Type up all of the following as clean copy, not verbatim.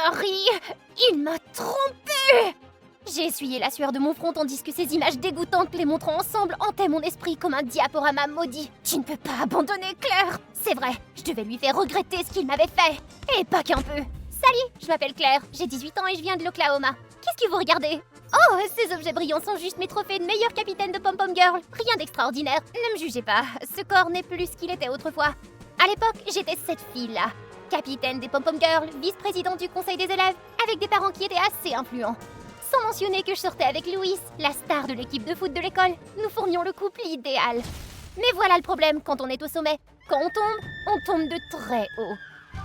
Harry, il m'a trompée! J'ai essuyé la sueur de mon front tandis que ces images dégoûtantes les montrant ensemble hantaient mon esprit comme un diaporama maudit. Tu ne peux pas abandonner Claire! C'est vrai, je devais lui faire regretter ce qu'il m'avait fait. Et pas qu'un peu. Salut, je m'appelle Claire, j'ai 18 ans et je viens de l'Oklahoma. Qu'est-ce que vous regardez? Oh, ces objets brillants sont juste mes trophées de meilleure capitaine de Pom-Pom Girl. Rien d'extraordinaire, ne me jugez pas. Ce corps n'est plus ce qu'il était autrefois. À l'époque, j'étais cette fille-là. Capitaine des Pom-Pom Girls, vice-présidente du conseil des élèves, avec des parents qui étaient assez influents. Sans mentionner que je sortais avec Louis, la star de l'équipe de foot de l'école. Nous fournions le couple idéal. Mais voilà le problème quand on est au sommet. Quand on tombe de très haut.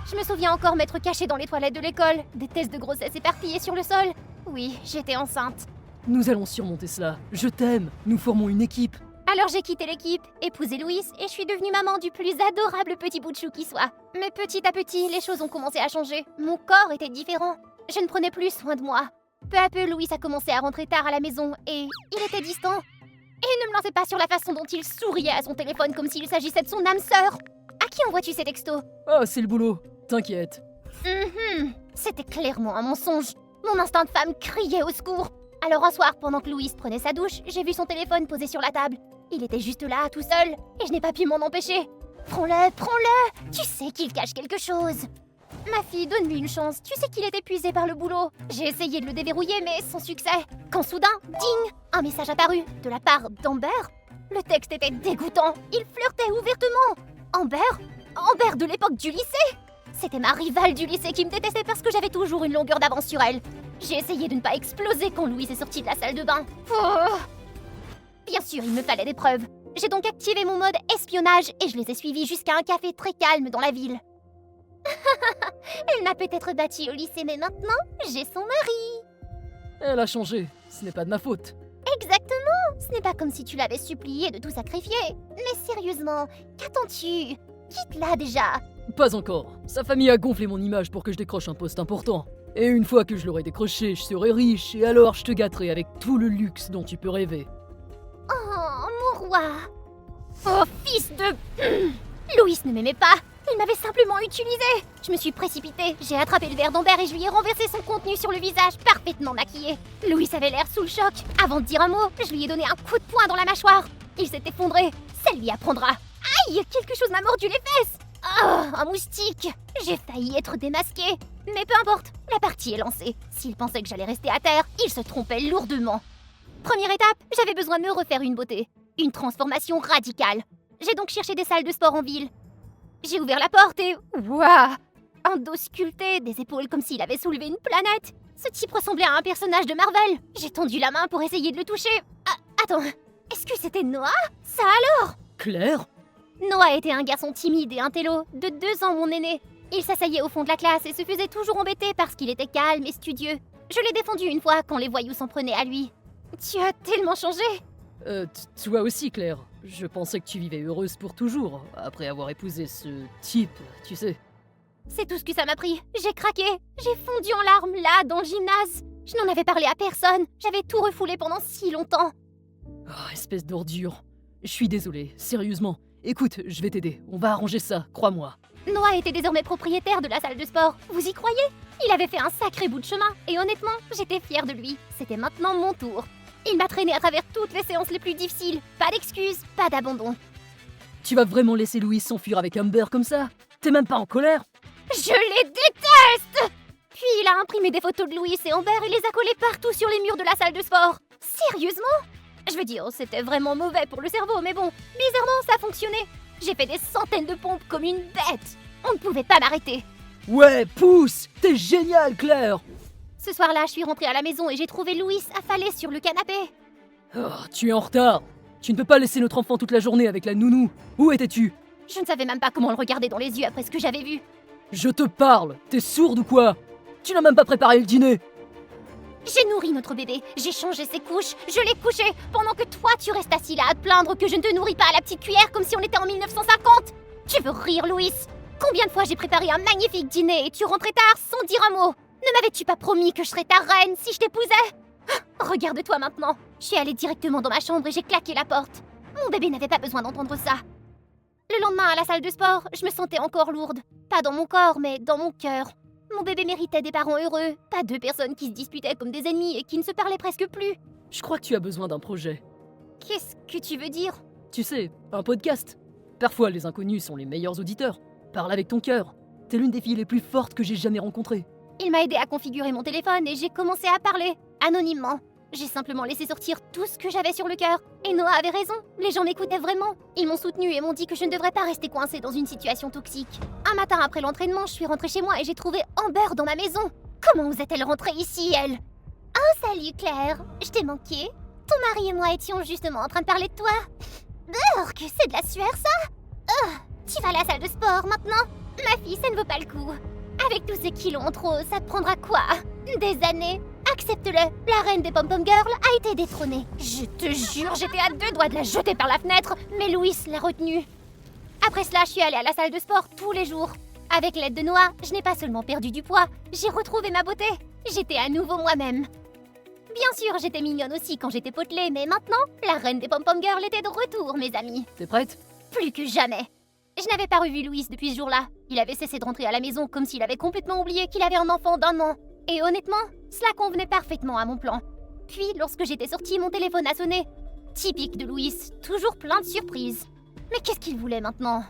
Je me souviens encore m'être cachée dans les toilettes de l'école, des tests de grossesse éparpillés sur le sol. Oui, j'étais enceinte. Nous allons surmonter cela. Je t'aime. Nous formons une équipe. Alors j'ai quitté l'équipe, épousé Louis et je suis devenue maman du plus adorable petit bout de chou qui soit. Mais petit à petit, les choses ont commencé à changer. Mon corps était différent. Je ne prenais plus soin de moi. Peu à peu, Louis a commencé à rentrer tard à la maison et il était distant. Et ne me lancez pas sur la façon dont il souriait à son téléphone comme s'il s'agissait de son âme sœur. À qui envoies-tu ces textos? Ah, c'est le boulot. T'inquiète. C'était clairement un mensonge. Mon instinct de femme criait au secours. Alors un soir, pendant que Louise prenait sa douche, j'ai vu son téléphone posé sur la table. Il était juste là, tout seul, et je n'ai pas pu m'en empêcher. Prends-le, prends-le! Tu sais qu'il cache quelque chose. Ma fille, donne-lui une chance. Tu sais qu'il est épuisé par le boulot. J'ai essayé de le déverrouiller, mais sans succès. Quand soudain, ding! Un message apparut, de la part d'Amber. Le texte était dégoûtant. Il flirtait ouvertement. Amber de l'époque du lycée. C'était ma rivale du lycée qui me détestait parce que j'avais toujours une longueur d'avance sur elle. J'ai essayé de ne pas exploser quand Louise est sortie de la salle de bain. Oh. Bien sûr, il me fallait des preuves. J'ai donc activé mon mode espionnage et je les ai suivis jusqu'à un café très calme dans la ville. Elle m'a peut-être battue au lycée, mais maintenant, j'ai son mari. Elle a changé. Ce n'est pas de ma faute. Exactement. Ce n'est pas comme si tu l'avais supplié de tout sacrifier. Mais sérieusement, qu'attends-tu? Quitte-la déjà. Pas encore. Sa famille a gonflé mon image pour que je décroche un poste important. Et une fois que je l'aurai décroché, je serai riche et alors je te gâterai avec tout le luxe dont tu peux rêver. Oh, mon roi. Oh, fils de... Louis ne m'aimait pas. Il m'avait simplement utilisé. Je me suis précipitée, j'ai attrapé le verre d'Amber et je lui ai renversé son contenu sur le visage parfaitement maquillé. Louis avait l'air sous le choc. Avant de dire un mot, je lui ai donné un coup de poing dans la mâchoire. Il s'est effondré. Ça lui apprendra. Aïe, quelque chose m'a mordu les fesses. Oh, un moustique. J'ai failli être démasquée. Mais peu importe, la partie est lancée. S'il pensait que j'allais rester à terre, il se trompait lourdement. Première étape, j'avais besoin de me refaire une beauté. Une transformation radicale. J'ai donc cherché des salles de sport en ville. J'ai ouvert la porte et... Waouh! Un dos sculpté, des épaules comme s'il avait soulevé une planète. Ce type ressemblait à un personnage de Marvel. J'ai tendu la main pour essayer de le toucher. Ah, attends, est-ce que c'était Noah? Ça alors? Claire? Noah était un garçon timide et intello, de 2 ans mon aîné. Il s'asseyait au fond de la classe et se faisait toujours embêter parce qu'il était calme et studieux. Je l'ai défendu une fois quand les voyous s'en prenaient à lui. Tu as tellement changé. Toi aussi, Claire. Je pensais que tu vivais heureuse pour toujours, après avoir épousé ce type, tu sais. C'est tout ce que ça m'a pris. J'ai craqué. J'ai fondu en larmes, là, dans le gymnase. Je n'en avais parlé à personne. J'avais tout refoulé pendant si longtemps. Oh, espèce d'ordure. Je suis désolé, sérieusement. Écoute, je vais t'aider. On va arranger ça, crois-moi. Noah était désormais propriétaire de la salle de sport. Vous y croyez? Il avait fait un sacré bout de chemin. Et honnêtement, j'étais fière de lui. C'était maintenant mon tour. Il m'a traîné à travers toutes les séances les plus difficiles. Pas d'excuses, pas d'abandon. Tu vas vraiment laisser Louis s'enfuir avec Amber comme ça? T'es même pas en colère? Je les déteste! Puis il a imprimé des photos de Louis et Amber et les a collées partout sur les murs de la salle de sport. Sérieusement? Je veux dire, c'était vraiment mauvais pour le cerveau, mais bon, bizarrement, ça fonctionnait. J'ai fait des centaines de pompes comme une bête. On ne pouvait pas m'arrêter. Ouais, pousse! T'es génial, Claire! Ce soir-là, je suis rentrée à la maison et j'ai trouvé Louis affalé sur le canapé. Oh, tu es en retard. Tu ne peux pas laisser notre enfant toute la journée avec la nounou. Où étais-tu? Je ne savais même pas comment le regarder dans les yeux après ce que j'avais vu. Je te parle. T'es sourde ou quoi? Tu n'as même pas préparé le dîner. J'ai nourri notre bébé, j'ai changé ses couches, je l'ai couché, pendant que toi tu restes assis là à te plaindre que je ne te nourris pas à la petite cuillère comme si on était en 1950. Tu veux rire, Louis? Combien de fois j'ai préparé un magnifique dîner et tu rentrais tard sans dire un mot? Ne m'avais-tu pas promis que je serais ta reine si je t'épousais? Regarde-toi maintenant. Je suis allée directement dans ma chambre et j'ai claqué la porte. Mon bébé n'avait pas besoin d'entendre ça. Le lendemain à la salle de sport, je me sentais encore lourde. Pas dans mon corps, mais dans mon cœur. Mon bébé méritait des parents heureux, pas deux personnes qui se disputaient comme des ennemis et qui ne se parlaient presque plus. Je crois que tu as besoin d'un projet. Qu'est-ce que tu veux dire? Tu sais, un podcast. Parfois, les inconnus sont les meilleurs auditeurs. Parle avec ton cœur. T'es l'une des filles les plus fortes que j'ai jamais rencontrées. Il m'a aidé à configurer mon téléphone et j'ai commencé à parler, anonymement. J'ai simplement laissé sortir tout ce que j'avais sur le cœur. Et Noah avait raison, les gens m'écoutaient vraiment. Ils m'ont soutenue et m'ont dit que je ne devrais pas rester coincée dans une situation toxique. Un matin après l'entraînement, je suis rentrée chez moi et j'ai trouvé Amber dans ma maison. Comment osait-elle rentrer ici, elle? Oh, salut Claire, je t'ai manqué. Ton mari et moi étions justement en train de parler de toi. Brrr, que c'est de la sueur ça. Tu vas à la salle de sport maintenant? Ma fille, ça ne vaut pas le coup. Avec tous ces kilos en trop, ça te prendra quoi? Des années? Accepte-le, la reine des pom-pom girls a été détrônée. Je te jure, j'étais à deux doigts de la jeter par la fenêtre, mais Louis l'a retenue. Après cela, je suis allée à la salle de sport tous les jours. Avec l'aide de Noah, je n'ai pas seulement perdu du poids, j'ai retrouvé ma beauté. J'étais à nouveau moi-même. Bien sûr, j'étais mignonne aussi quand j'étais potelée, mais maintenant, la reine des pom-pom girls était de retour, mes amis. T'es prête? Plus que jamais. Je n'avais pas revu Louis depuis ce jour-là. Il avait cessé de rentrer à la maison comme s'il avait complètement oublié qu'il avait un enfant d'1 an. Et honnêtement, cela convenait parfaitement à mon plan. Puis, lorsque j'étais sortie, mon téléphone a sonné. Typique de Louis, toujours plein de surprises. Mais qu'est-ce qu'il voulait maintenant?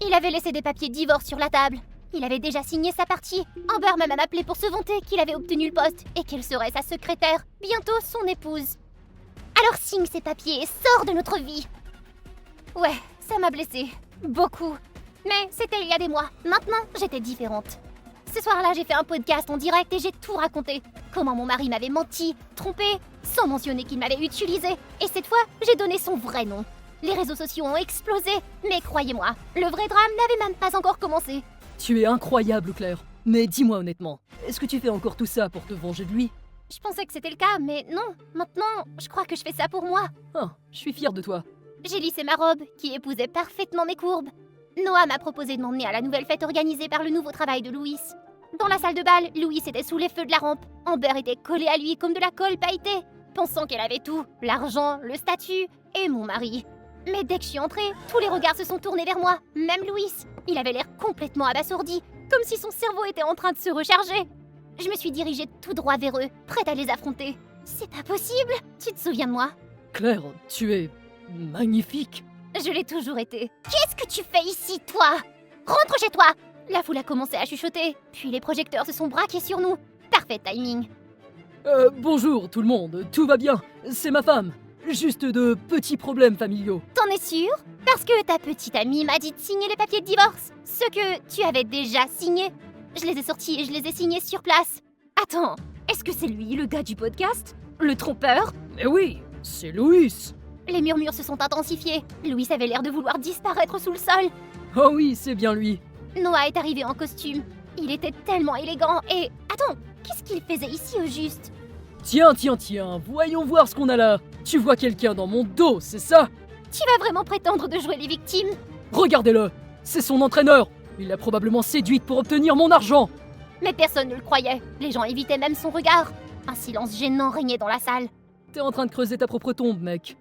Il avait laissé des papiers de divorce sur la table. Il avait déjà signé sa partie. Amber m'a même appelé pour se vanter qu'il avait obtenu le poste et qu'elle serait sa secrétaire, bientôt son épouse. Alors signe ces papiers et sors de notre vie. Ouais, ça m'a blessée. Beaucoup. Mais c'était il y a des mois. Maintenant, j'étais différente. Ce soir-là, j'ai fait un podcast en direct et j'ai tout raconté. Comment mon mari m'avait menti, trompé, sans mentionner qu'il m'avait utilisé. Et cette fois, j'ai donné son vrai nom. Les réseaux sociaux ont explosé, mais croyez-moi, le vrai drame n'avait même pas encore commencé. Tu es incroyable, Claire. Mais dis-moi honnêtement, est-ce que tu fais encore tout ça pour te venger de lui? Je pensais que c'était le cas, mais non. Maintenant, je crois que je fais ça pour moi. Ah, je suis fière de toi. J'ai lissé ma robe, qui épousait parfaitement mes courbes. Noah m'a proposé de m'emmener à la nouvelle fête organisée par le nouveau travail de Louis. Dans la salle de bal, Louis était sous les feux de la rampe. Amber était collée à lui comme de la colle pailletée, pensant qu'elle avait tout, l'argent, le statut et mon mari. Mais dès que je suis entrée, tous les regards se sont tournés vers moi, même Louis. Il avait l'air complètement abasourdi, comme si son cerveau était en train de se recharger. Je me suis dirigée tout droit vers eux, prête à les affronter. C'est pas possible, tu te souviens de moi? Claire, tu es magnifique. Je l'ai toujours été. Qu'est-ce que tu fais ici, toi? Rentre chez toi! La foule a commencé à chuchoter, puis les projecteurs se sont braqués sur nous. Parfait timing. Bonjour tout le monde, tout va bien. C'est ma femme. Juste de petits problèmes familiaux. T'en es sûr? Parce que ta petite amie m'a dit de signer les papiers de divorce. Ceux que tu avais déjà signés. Je les ai sortis et je les ai signés sur place. Attends, est-ce que c'est lui, le gars du podcast? Le trompeur? Mais oui, c'est Louis. Les murmures se sont intensifiés. Louis avait l'air de vouloir disparaître sous le sol. Oh oui, c'est bien lui. Noah est arrivé en costume. Il était tellement élégant et... Attends, qu'est-ce qu'il faisait ici au juste? Tiens, voyons voir ce qu'on a là. Tu vois quelqu'un dans mon dos, c'est ça? Tu vas vraiment prétendre de jouer les victimes? Regardez-le, c'est son entraîneur. Il l'a probablement séduite pour obtenir mon argent. Mais personne ne le croyait. Les gens évitaient même son regard. Un silence gênant régnait dans la salle. T'es en train de creuser ta propre tombe, mec.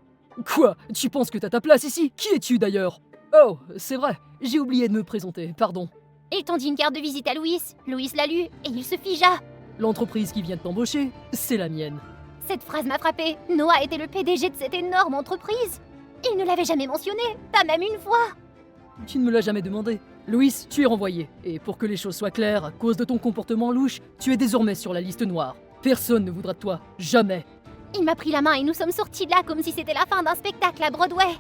Quoi? Tu penses que t'as ta place ici? Qui es-tu d'ailleurs? Oh, c'est vrai, j'ai oublié de me présenter, pardon. Il tendit une carte de visite à Louis. Louis l'a lue et il se figea. L'entreprise qui vient de t'embaucher, c'est la mienne. Cette phrase m'a frappée. Noah était le PDG de cette énorme entreprise. Il ne l'avait jamais mentionné, pas même une fois. Tu ne me l'as jamais demandé. Louis, tu es renvoyé. Et pour que les choses soient claires, à cause de ton comportement louche, tu es désormais sur la liste noire. Personne ne voudra de toi, jamais. Il m'a pris la main et nous sommes sortis de là comme si c'était la fin d'un spectacle à Broadway.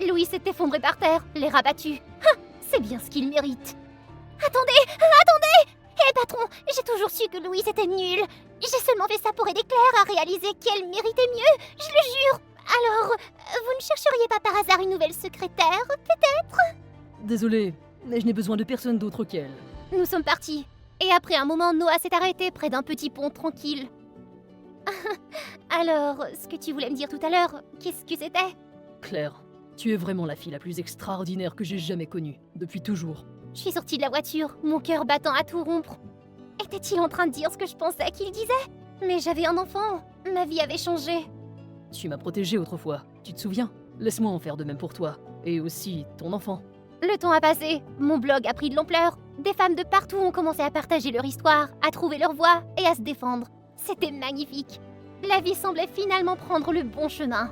Louis s'est effondré par terre, l'air abattu. C'est bien ce qu'il mérite. Attendez! Hé patron, j'ai toujours su que Louis était nul. J'ai seulement fait ça pour aider Claire à réaliser qu'elle méritait mieux, je le jure. Alors, vous ne chercheriez pas par hasard une nouvelle secrétaire, peut-être? Désolé, mais je n'ai besoin de personne d'autre qu'elle. Nous sommes partis. Et après un moment, Noah s'est arrêté près d'un petit pont tranquille. Alors, ce que tu voulais me dire tout à l'heure, qu'est-ce que c'était? Claire, tu es vraiment la fille la plus extraordinaire que j'ai jamais connue, depuis toujours. Je suis sortie de la voiture, mon cœur battant à tout rompre. Était-il en train de dire ce que je pensais qu'il disait? Mais j'avais un enfant, ma vie avait changé. Tu m'as protégée autrefois, tu te souviens? Laisse-moi en faire de même pour toi, et aussi ton enfant. Le temps a passé, mon blog a pris de l'ampleur, Des femmes de partout ont commencé à partager leur histoire, à trouver leur voix et à se défendre. C'était magnifique. La vie semblait finalement prendre le bon chemin.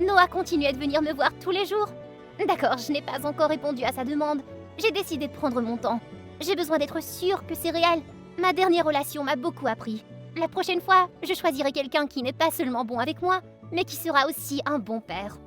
Noah continuait de venir me voir tous les jours. D'accord, je n'ai pas encore répondu à sa demande. J'ai décidé de prendre mon temps. J'ai besoin d'être sûre que c'est réel. Ma dernière relation m'a beaucoup appris. La prochaine fois, je choisirai quelqu'un qui n'est pas seulement bon avec moi, mais qui sera aussi un bon père.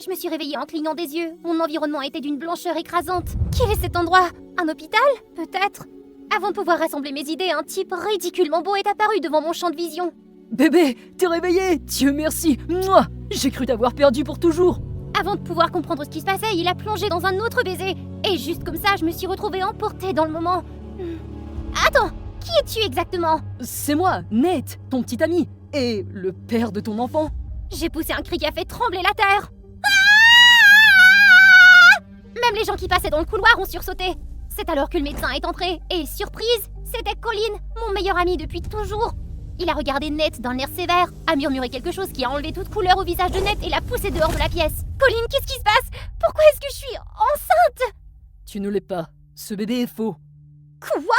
Je me suis réveillée en clignant des yeux. Mon environnement était d'une blancheur écrasante. Quel est cet endroit? Un hôpital? Peut-être? Avant de pouvoir rassembler mes idées, un type ridiculement beau est apparu devant mon champ de vision. Bébé, t'es réveillé! Dieu merci! Mouah! J'ai cru t'avoir perdu pour toujours! Avant de pouvoir comprendre ce qui se passait, il a plongé dans un autre baiser. Et juste comme ça, je me suis retrouvée emportée dans le moment. Attends, qui es-tu exactement? C'est moi, Nate, ton petit ami, et le père de ton enfant. J'ai poussé un cri qui a fait trembler la terre. Même les gens qui passaient dans le couloir ont sursauté. C'est alors que le médecin est entré, et surprise, c'était Colin, mon meilleur ami depuis toujours. Il a regardé Nate d'un air sévère, a murmuré quelque chose qui a enlevé toute couleur au visage de Nate et l'a poussé dehors de la pièce. Colin, qu'est-ce qui se passe? Pourquoi est-ce que je suis enceinte? Tu ne l'es pas. Ce bébé est faux. Quoi?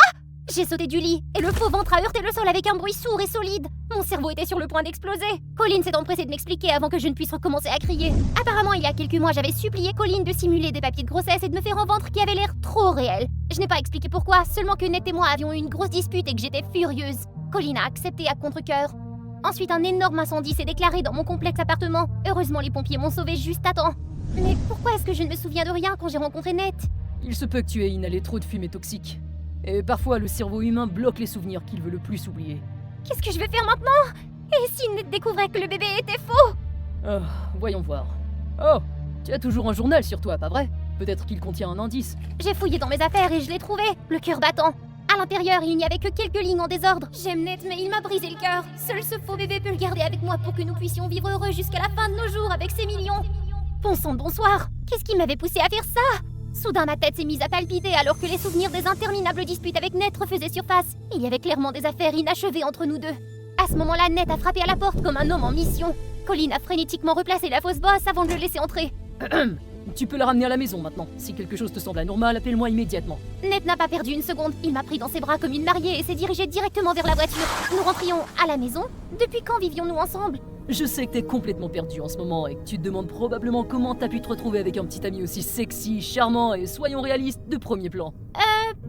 J'ai sauté du lit, et le faux ventre a heurté le sol avec un bruit sourd et solide. Mon cerveau était sur le point d'exploser. Colin s'est empressé de m'expliquer avant que je ne puisse recommencer à crier. Apparemment, il y a quelques mois, j'avais supplié Colin de simuler des papiers de grossesse et de me faire un ventre qui avait l'air trop réel. Je n'ai pas expliqué pourquoi, seulement que Nate et moi avions eu une grosse dispute et que j'étais furieuse. Colin a accepté à contre-cœur. Ensuite, un énorme incendie s'est déclaré dans mon complexe appartement. Heureusement, les pompiers m'ont sauvée juste à temps. Mais pourquoi est-ce que je ne me souviens de rien quand j'ai rencontré Nate? Il se peut que tu aies inhalé trop de fumée toxique. Et parfois, le cerveau humain bloque les souvenirs qu'il veut le plus oublier. Qu'est-ce que je vais faire maintenant? Et si Nate découvrait que le bébé était faux? Oh, voyons voir. Oh, tu as toujours un journal sur toi, pas vrai? Peut-être qu'il contient un indice. J'ai fouillé dans mes affaires et je l'ai trouvé, le cœur battant. À l'intérieur, il n'y avait que quelques lignes en désordre. J'aime Nate, mais il m'a brisé le cœur. Seul ce faux bébé peut le garder avec moi pour que nous puissions vivre heureux jusqu'à la fin de nos jours avec ses millions. Bon sang de bonsoir. Qu'est-ce qui m'avait poussé à faire ça? Soudain, ma tête s'est mise à palpiter alors que les souvenirs des interminables disputes avec Nate refaisaient surface. Il y avait clairement des affaires inachevées entre nous deux. À ce moment-là, Nate a frappé à la porte comme un homme en mission. Colin a frénétiquement replacé la fausse bosse avant de le laisser entrer. Tu peux la ramener à la maison maintenant. Si quelque chose te semble anormal, appelle-moi immédiatement. Nate n'a pas perdu une seconde. Il m'a pris dans ses bras comme une mariée et s'est dirigé directement vers la voiture. Nous rentrions à la maison. Depuis quand vivions-nous ensemble? Je sais que t'es complètement perdu en ce moment et que tu te demandes probablement comment t'as pu te retrouver avec un petit ami aussi sexy, charmant et, soyons réalistes, de premier plan.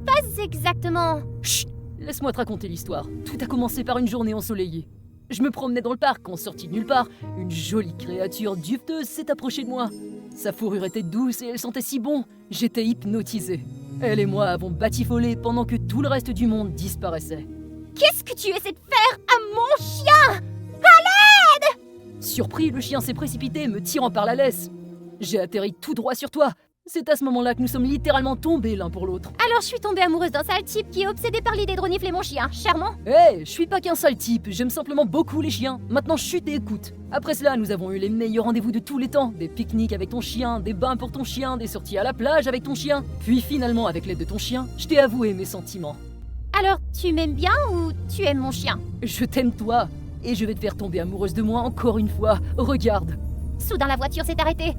Pas exactement. Chut! Laisse-moi te raconter l'histoire. Tout a commencé par une journée ensoleillée. Je me promenais dans le parc quand, sortie de nulle part, une jolie créature duveteuse s'est approchée de moi. Sa fourrure était douce et elle sentait si bon. J'étais hypnotisé. Elle et moi avons batifolé pendant que tout le reste du monde disparaissait. Qu'est-ce que tu essaies de faire à mon chien? Surpris, le chien s'est précipité, me tirant par la laisse. J'ai atterri tout droit sur toi. C'est à ce moment-là que nous sommes littéralement tombés l'un pour l'autre. Alors je suis tombée amoureuse d'un sale type qui est obsédé par l'idée de renifler mon chien. Charmant. Hé, je suis pas qu'un sale type, j'aime simplement beaucoup les chiens. Maintenant chute et écoute. Après cela, nous avons eu les meilleurs rendez-vous de tous les temps. Des pique-niques avec ton chien, des bains pour ton chien, des sorties à la plage avec ton chien. Puis finalement, avec l'aide de ton chien, je t'ai avoué mes sentiments. Alors, tu m'aimes bien ou tu aimes mon chien? Je t'aime toi. Et je vais te faire tomber amoureuse de moi encore une fois. Regarde. Soudain, la voiture s'est arrêtée.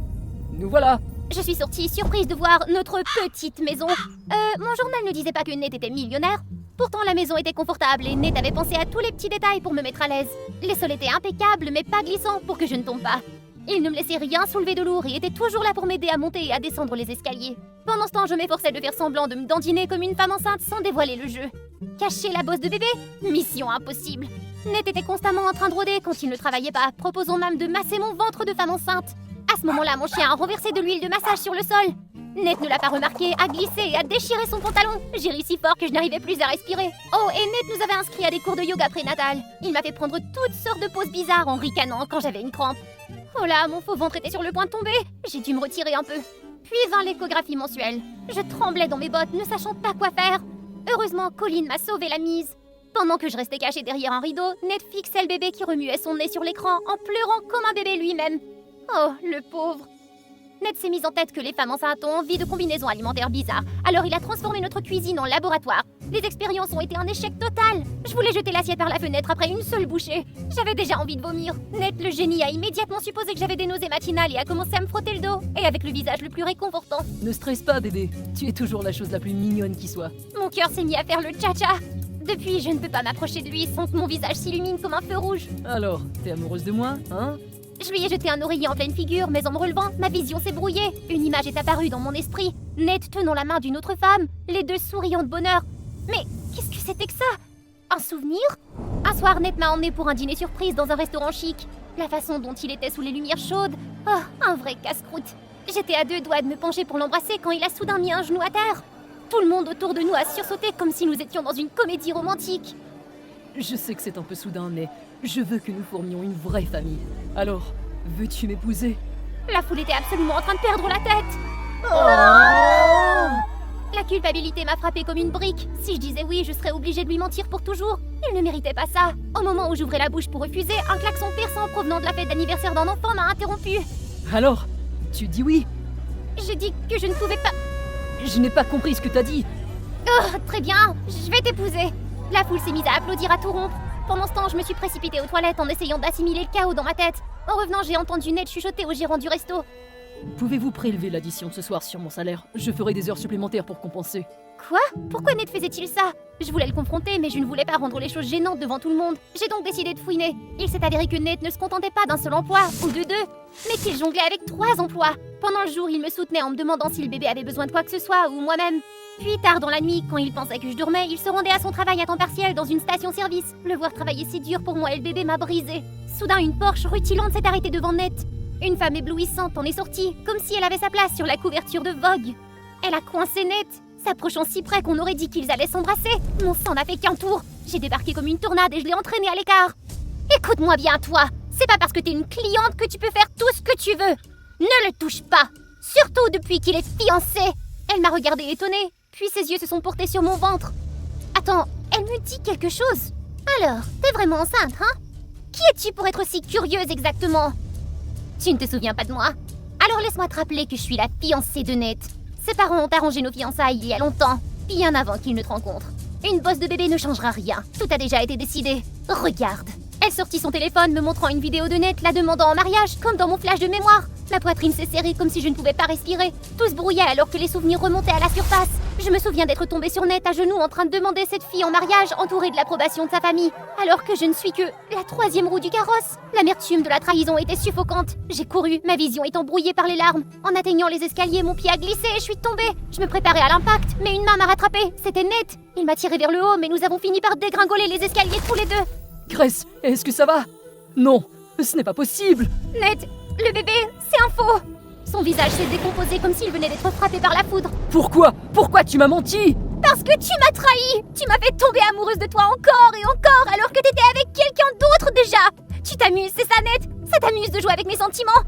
Nous voilà. Je suis sortie, surprise de voir notre petite maison. Mon journal ne disait pas que Nate était millionnaire. Pourtant, la maison était confortable et Nate avait pensé à tous les petits détails pour me mettre à l'aise. Les sols étaient impeccables, mais pas glissants pour que je ne tombe pas. Il ne me laissait rien soulever de lourd et était toujours là pour m'aider à monter et à descendre les escaliers. Pendant ce temps, je m'efforçais de faire semblant de me dandiner comme une femme enceinte sans dévoiler le jeu. Cacher la bosse de bébé? Mission impossible. Nate était constamment en train de rôder quand il ne travaillait pas, proposant même de masser mon ventre de femme enceinte. À ce moment-là, mon chien a renversé de l'huile de massage sur le sol. Nate ne l'a pas remarqué, a glissé et a déchiré son pantalon. J'ai ri si fort que je n'arrivais plus à respirer. Oh, et Nate nous avait inscrits à des cours de yoga prénatal. Il m'a fait prendre toutes sortes de poses bizarres en ricanant quand j'avais une crampe. Oh là, mon faux ventre était sur le point de tomber. J'ai dû me retirer un peu. Puis vint l'échographie mensuelle. Je tremblais dans mes bottes, ne sachant pas quoi faire. Heureusement, Colin m'a sauvé la mise. Pendant que je restais cachée derrière un rideau, Nate fixait le bébé qui remuait son nez sur l'écran en pleurant comme un bébé lui-même. Oh, le pauvre. Nate s'est mis en tête que les femmes enceintes ont envie de combinaisons alimentaires bizarres, alors il a transformé notre cuisine en laboratoire. Les expériences ont été un échec total. Je voulais jeter l'assiette par la fenêtre après une seule bouchée. J'avais déjà envie de vomir. Ned, le génie, a immédiatement supposé que j'avais des nausées matinales et a commencé à me frotter le dos. Et avec le visage le plus réconfortant. Ne stresse pas, bébé. Tu es toujours la chose la plus mignonne qui soit. Mon cœur s'est mis à faire le cha-cha. Depuis, je ne peux pas m'approcher de lui sans que mon visage s'illumine comme un feu rouge. Alors, t'es amoureuse de moi, hein? Je lui ai jeté un oreiller en pleine figure, mais en me relevant, ma vision s'est brouillée. Une image est apparue dans mon esprit. Ned tenant la main d'une autre femme, les deux souriant de bonheur. Mais qu'est-ce que c'était que ça? Un souvenir? Un soir, Ned m'a emmené pour un dîner surprise dans un restaurant chic. La façon dont il était sous les lumières chaudes. Oh, un vrai casse-croûte. J'étais à deux doigts de me pencher pour l'embrasser quand il a soudain mis un genou à terre. Tout le monde autour de nous a sursauté comme si nous étions dans une comédie romantique. Je sais que c'est un peu soudain, mais je veux que nous formions une vraie famille. Alors, veux-tu m'épouser? La foule était absolument en train de perdre la tête. La culpabilité m'a frappée comme une brique. Si je disais oui, je serais obligée de lui mentir pour toujours. Il ne méritait pas ça. Au moment où j'ouvrais la bouche pour refuser, un klaxon perçant provenant de la fête d'anniversaire d'un enfant m'a interrompu. Alors, tu dis oui? J'ai dit que je ne pouvais pas... Je n'ai pas compris ce que t'as dit. Oh, très bien, je vais t'épouser. La foule s'est mise à applaudir à tout rompre. Pendant ce temps, je me suis précipitée aux toilettes en essayant d'assimiler le chaos dans ma tête. En revenant, j'ai entendu Ned chuchoter au gérant du resto. Pouvez-vous prélever l'addition ce soir sur mon salaire? Je ferai des heures supplémentaires pour compenser. Quoi? Pourquoi Ned faisait-il ça? Je voulais le confronter, mais je ne voulais pas rendre les choses gênantes devant tout le monde. J'ai donc décidé de fouiner. Il s'est avéré que Ned ne se contentait pas d'un seul emploi, ou de deux, mais qu'il jonglait avec 3 emplois. Pendant le jour, il me soutenait en me demandant si le bébé avait besoin de quoi que ce soit, ou moi-même. Puis tard dans la nuit, quand il pensait que je dormais, il se rendait à son travail à temps partiel dans une station-service. Le voir travailler si dur pour moi et le bébé m'a brisé. Soudain, une Porsche rutilante s'est arrêtée devant Ned. Une femme éblouissante en est sortie, comme si elle avait sa place sur la couverture de Vogue. Elle a coincé Ned, s'approchant si près qu'on aurait dit qu'ils allaient s'embrasser. Mon sang n'a fait qu'un tour. J'ai débarqué comme une tornade et je l'ai entraîné à l'écart. Écoute-moi bien, toi. C'est pas parce que t'es une cliente que tu peux faire tout ce que tu veux. Ne le touche pas. Surtout depuis qu'il est fiancé. Elle m'a regardée étonnée, puis ses yeux se sont portés sur mon ventre. Attends, elle me dit quelque chose. Alors, t'es vraiment enceinte, hein? Qui es-tu pour être si curieuse exactement? Tu ne te souviens pas de moi? Alors laisse-moi te rappeler que je suis la fiancée de Ned. Ses parents ont arrangé nos fiançailles il y a longtemps, bien avant qu'ils ne te rencontrent. Une bosse de bébé ne changera rien, tout a déjà été décidé. Regarde. Elle sortit son téléphone me montrant une vidéo de Ned la demandant en mariage, comme dans mon flash de mémoire. Ma poitrine s'est serrée comme si je ne pouvais pas respirer. Tout se brouillait alors que les souvenirs remontaient à la surface. Je me souviens d'être tombée sur Ned à genoux en train de demander cette fille en mariage, entourée de l'approbation de sa famille, alors que je ne suis que la 3e roue du carrosse. L'amertume de la trahison était suffocante. J'ai couru, ma vision étant brouillée par les larmes. En atteignant les escaliers, mon pied a glissé et je suis tombée. Je me préparais à l'impact, mais une main m'a rattrapée. C'était Ned. Il m'a tirée vers le haut, mais nous avons fini par dégringoler les escaliers tous les deux. Grace, est-ce que ça va? Non, ce n'est pas possible. Ned, le bébé, c'est un faux. Son visage s'est décomposé comme s'il venait d'être frappé par la foudre. Pourquoi tu m'as menti? Parce que tu m'as trahi. Tu m'as fait tomber amoureuse de toi encore et encore alors que t'étais avec quelqu'un d'autre déjà. Tu t'amuses, c'est ça, Ned? Ça t'amuse de jouer avec mes sentiments?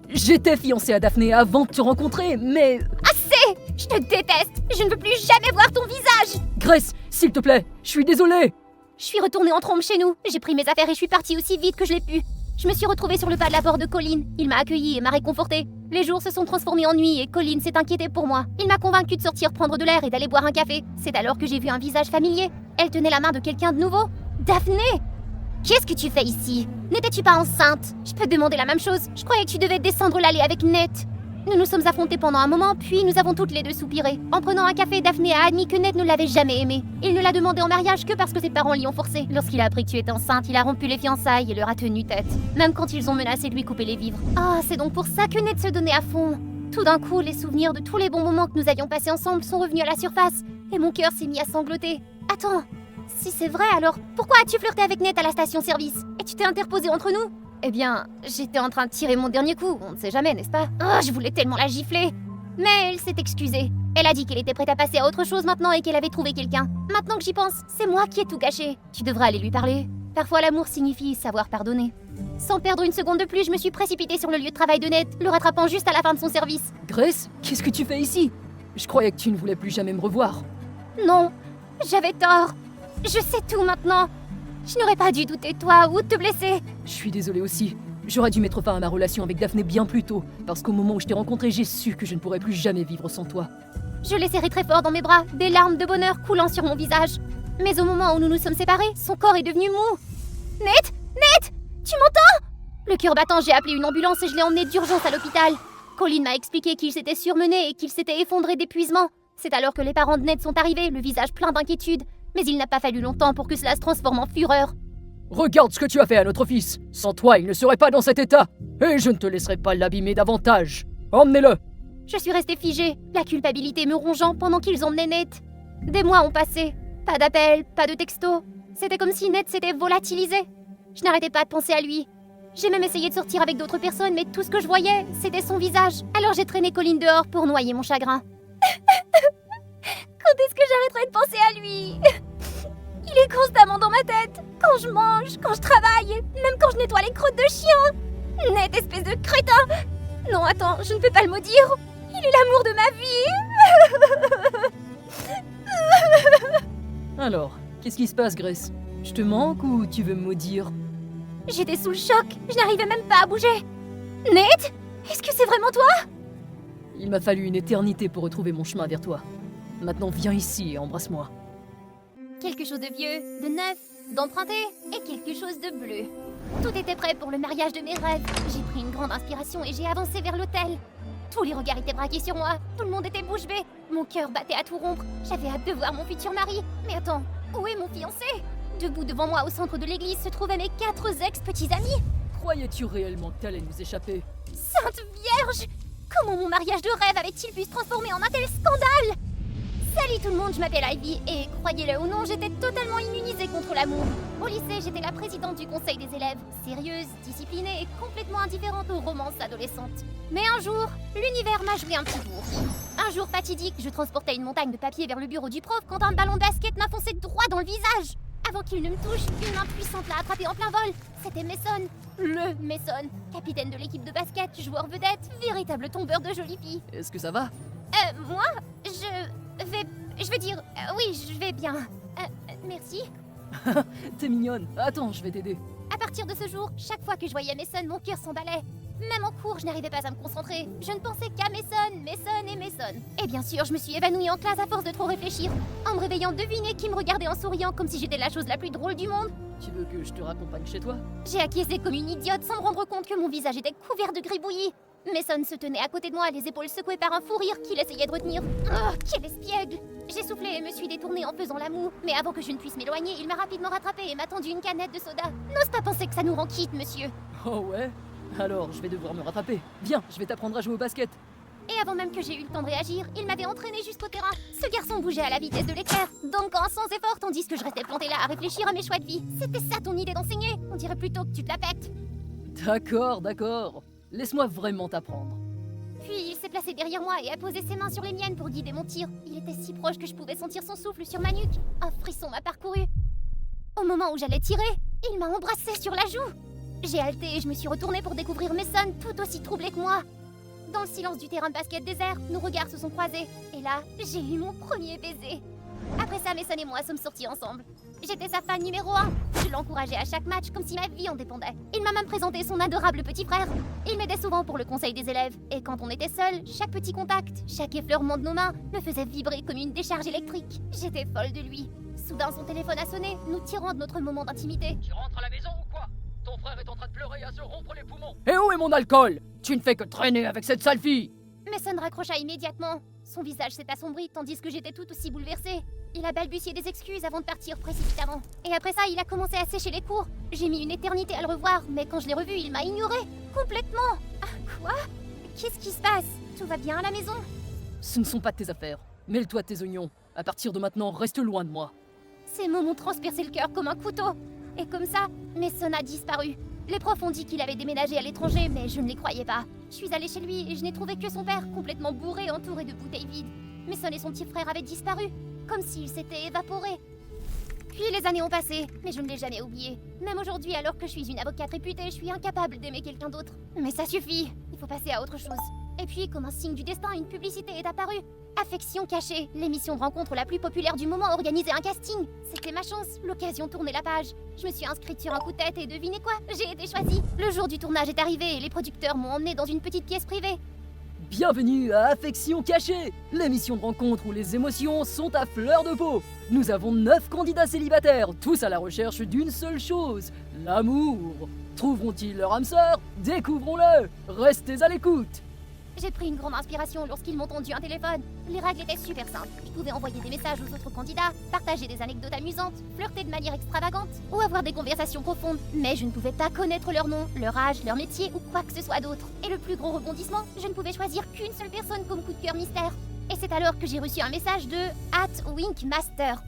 J'étais fiancée à Daphné avant de te rencontrer, mais... Assez! Je te déteste. Je ne veux plus jamais voir ton visage. Grace, s'il te plaît, je suis désolée. Je suis retournée en trombe chez nous. J'ai pris mes affaires et je suis partie aussi vite que je l'ai pu. Je me suis retrouvée sur le pas de la porte de Colin. Il m'a accueillie et m'a réconfortée. Les jours se sont transformés en nuit et Colin s'est inquiété pour moi. Il m'a convaincue de sortir prendre de l'air et d'aller boire un café. C'est alors que j'ai vu un visage familier. Elle tenait la main de quelqu'un de nouveau. Daphné! Qu'est-ce que tu fais ici? N'étais-tu pas enceinte? Je peux te demander la même chose. Je croyais que tu devais descendre l'allée avec Ned. Nous nous sommes affrontés pendant un moment, puis nous avons toutes les deux soupiré. En prenant un café, Daphné a admis que Ned ne l'avait jamais aimé. Il ne l'a demandé en mariage que parce que ses parents l'y ont forcé. Lorsqu'il a appris que tu étais enceinte, il a rompu les fiançailles et leur a tenu tête. Même quand ils ont menacé de lui couper les vivres. Ah, c'est donc pour ça que Ned se donnait à fond. Tout d'un coup, les souvenirs de tous les bons moments que nous avions passés ensemble sont revenus à la surface. Et mon cœur s'est mis à sangloter. Attends, si c'est vrai alors, pourquoi as-tu flirté avec Ned à la station-service? Et tu t'es interposé entre nous? Eh bien, j'étais en train de tirer mon dernier coup, on ne sait jamais, n'est-ce pas? Oh, je voulais tellement la gifler. Mais elle s'est excusée. Elle a dit qu'elle était prête à passer à autre chose maintenant et qu'elle avait trouvé quelqu'un. Maintenant que j'y pense, c'est moi qui ai tout gâché. Tu devrais aller lui parler. Parfois l'amour signifie savoir pardonner. Sans perdre une seconde de plus, je me suis précipitée sur le lieu de travail de Ned, le rattrapant juste à la fin de son service. Grace, qu'est-ce que tu fais ici? Je croyais que tu ne voulais plus jamais me revoir. Non, j'avais tort. Je sais tout maintenant. Je n'aurais pas dû douter de toi ou te blesser. Je suis désolée aussi. J'aurais dû mettre fin à ma relation avec Daphné bien plus tôt, parce qu'au moment où je t'ai rencontré, j'ai su que je ne pourrais plus jamais vivre sans toi. Je l'ai serré très fort dans mes bras, des larmes de bonheur coulant sur mon visage. Mais au moment où nous nous sommes séparés, son corps est devenu mou. Nate, tu m'entends? Le cœur battant, j'ai appelé une ambulance et je l'ai emmené d'urgence à l'hôpital. Colin m'a expliqué qu'il s'était surmené et qu'il s'était effondré d'épuisement. C'est alors que les parents de Ned sont arrivés, le visage plein d'inquiétude. Mais il n'a pas fallu longtemps pour que cela se transforme en fureur. Regarde ce que tu as fait à notre fils. Sans toi, il ne serait pas dans cet état. Et je ne te laisserai pas l'abîmer davantage. Emmenez-le. Je suis restée figée, la culpabilité me rongeant pendant qu'ils emmenaient Ned. Des mois ont passé. Pas d'appel, pas de texto. C'était comme si Ned s'était volatilisé. Je n'arrêtais pas de penser à lui. J'ai même essayé de sortir avec d'autres personnes, mais tout ce que je voyais, c'était son visage. Alors j'ai traîné Colin dehors pour noyer mon chagrin. Quand est-ce que j'arrêterai de penser à lui? Il est constamment dans ma tête. Quand je mange, quand je travaille, même quand je nettoie les crottes de chien. Ned, espèce de crétin. Non, attends, je ne peux pas le maudire. Il est l'amour de ma vie. Alors, qu'est-ce qui se passe, Grace? Je te manque ou tu veux me maudire? J'étais sous le choc, je n'arrivais même pas à bouger. Ned, est-ce que c'est vraiment toi? Il m'a fallu une éternité pour retrouver mon chemin vers toi. Maintenant, viens ici et embrasse-moi. Quelque chose de vieux, de neuf, d'emprunté et quelque chose de bleu. Tout était prêt pour le mariage de mes rêves. J'ai pris une grande inspiration et j'ai avancé vers l'hôtel. Tous les regards étaient braqués sur moi, tout le monde était bouche bée. Mon cœur battait à tout rompre. J'avais hâte de voir mon futur mari. Mais attends, où est mon fiancé? Debout devant moi au centre de l'église se trouvaient mes 4 ex-petits amis. Croyais-tu réellement que t'allais nous échapper? Sainte Vierge! Comment mon mariage de rêve avait-il pu se transformer en un tel scandale? Salut tout le monde, je m'appelle Ivy et croyez-le ou non, j'étais totalement immunisée contre l'amour. Au lycée, j'étais la présidente du conseil des élèves, sérieuse, disciplinée et complètement indifférente aux romances adolescentes. Mais un jour, l'univers m'a joué un petit tour. Un jour fatidique, je transportais une montagne de papier vers le bureau du prof quand un ballon de basket m'a foncé droit dans le visage. Avant qu'il ne me touche, une main puissante l'a attrapé en plein vol. C'était Mason, le Mason, capitaine de l'équipe de basket, joueur vedette, véritable tombeur de jolies filles. Est-ce que ça va? Moi, je veux dire, oui, je vais bien. Merci. T'es mignonne. Attends, je vais t'aider. À partir de ce jour, chaque fois que je voyais Mason, mon cœur s'emballait. Même en cours, je n'arrivais pas à me concentrer. Je ne pensais qu'à Mason. Et bien sûr, je me suis évanouie en classe à force de trop réfléchir. En me réveillant, devinez qui me regardait en souriant comme si j'étais la chose la plus drôle du monde. Tu veux que je te raccompagne chez toi? J'ai acquiescé comme une idiote sans me rendre compte que mon visage était couvert de gribouillis. Mason se tenait à côté de moi, les épaules secouées par un fou rire qu'il essayait de retenir. Oh, quel espiègle! J'ai soufflé et me suis détournée en faisant l'amour. Mais avant que je ne puisse m'éloigner, il m'a rapidement rattrapée et m'a tendu une canette de soda. N'ose pas penser que ça nous rend quitte, monsieur. Oh ouais? Alors, je vais devoir me rattraper. Viens, je vais t'apprendre à jouer au basket. Et avant même que j'ai eu le temps de réagir, il m'avait entraîné jusqu'au terrain. Ce garçon bougeait à la vitesse de l'éclair, dansant sans effort, tandis que je restais plantée là à réfléchir à mes choix de vie. C'était ça ton idée d'enseigner? On dirait plutôt que tu te la pètes. D'accord. Laisse-moi vraiment t'apprendre. Puis il s'est placé derrière moi et a posé ses mains sur les miennes pour guider mon tir. Il était si proche que je pouvais sentir son souffle sur ma nuque. Un frisson m'a parcouru. Au moment où j'allais tirer, il m'a embrassé sur la joue. J'ai halté et je me suis retournée pour découvrir Mason tout aussi troublé que moi. Dans le silence du terrain de basket désert, nos regards se sont croisés. Et là, j'ai eu mon premier baiser. Après ça, Mason et moi sommes sortis ensemble. J'étais sa fan numéro 1. Je l'encourageais à chaque match comme si ma vie en dépendait. Il m'a même présenté son adorable petit frère. Il m'aidait souvent pour le conseil des élèves. Et quand on était seuls, chaque petit contact, chaque effleurement de nos mains me faisait vibrer comme une décharge électrique. J'étais folle de lui. Soudain, son téléphone a sonné, nous tirant de notre moment d'intimité. Tu rentres à la maison ou quoi? Ton frère est en train de pleurer et à se rompre les poumons. Et où est mon alcool? Tu ne fais que traîner avec cette sale fille. Mason raccrocha immédiatement. Son visage s'est assombri tandis que j'étais tout aussi bouleversée. Il a balbutié des excuses avant de partir précipitamment. Et après ça, il a commencé à sécher les cours. J'ai mis une éternité à le revoir, mais quand je l'ai revu, il m'a ignoré. Complètement. Ah, quoi? Qu'est-ce qui se passe? Tout va bien à la maison? Ce ne sont pas tes affaires. Mêle-toi de tes oignons. À partir de maintenant, reste loin de moi. Ces mots m'ont transpercé le cœur comme un couteau. Et comme ça, Mason a disparu. Les profs ont dit qu'il avait déménagé à l'étranger, mais je ne les croyais pas. Je suis allée chez lui et je n'ai trouvé que son père, complètement bourré, entouré de bouteilles vides. Mason et son petit frère avaient disparu, comme s'ils s'étaient évaporés. Puis les années ont passé, mais je ne l'ai jamais oublié. Même aujourd'hui, alors que je suis une avocate réputée, je suis incapable d'aimer quelqu'un d'autre. Mais ça suffit, il faut passer à autre chose. Et puis, comme un signe du destin, une publicité est apparue. Affection cachée, l'émission de rencontre la plus populaire du moment organisait un casting. C'était ma chance, l'occasion tournait la page. Je me suis inscrite sur un coup de tête et devinez quoi? J'ai été choisie. Le jour du tournage est arrivé et les producteurs m'ont emmenée dans une petite pièce privée. Bienvenue à Affection Cachée, l'émission de rencontre où les émotions sont à fleur de peau. Nous avons 9 candidats célibataires, tous à la recherche d'une seule chose, l'amour. Trouveront-ils leur âme sœur? Découvrons-le. Restez à l'écoute. J'ai pris une grande inspiration lorsqu'ils m'ont tendu un téléphone. Les règles étaient super simples. Je pouvais envoyer des messages aux autres candidats, partager des anecdotes amusantes, flirter de manière extravagante ou avoir des conversations profondes. Mais je ne pouvais pas connaître leur nom, leur âge, leur métier ou quoi que ce soit d'autre. Et le plus gros rebondissement, je ne pouvais choisir qu'une seule personne comme coup de cœur mystère. Et c'est alors que j'ai reçu un message de @winkmaster.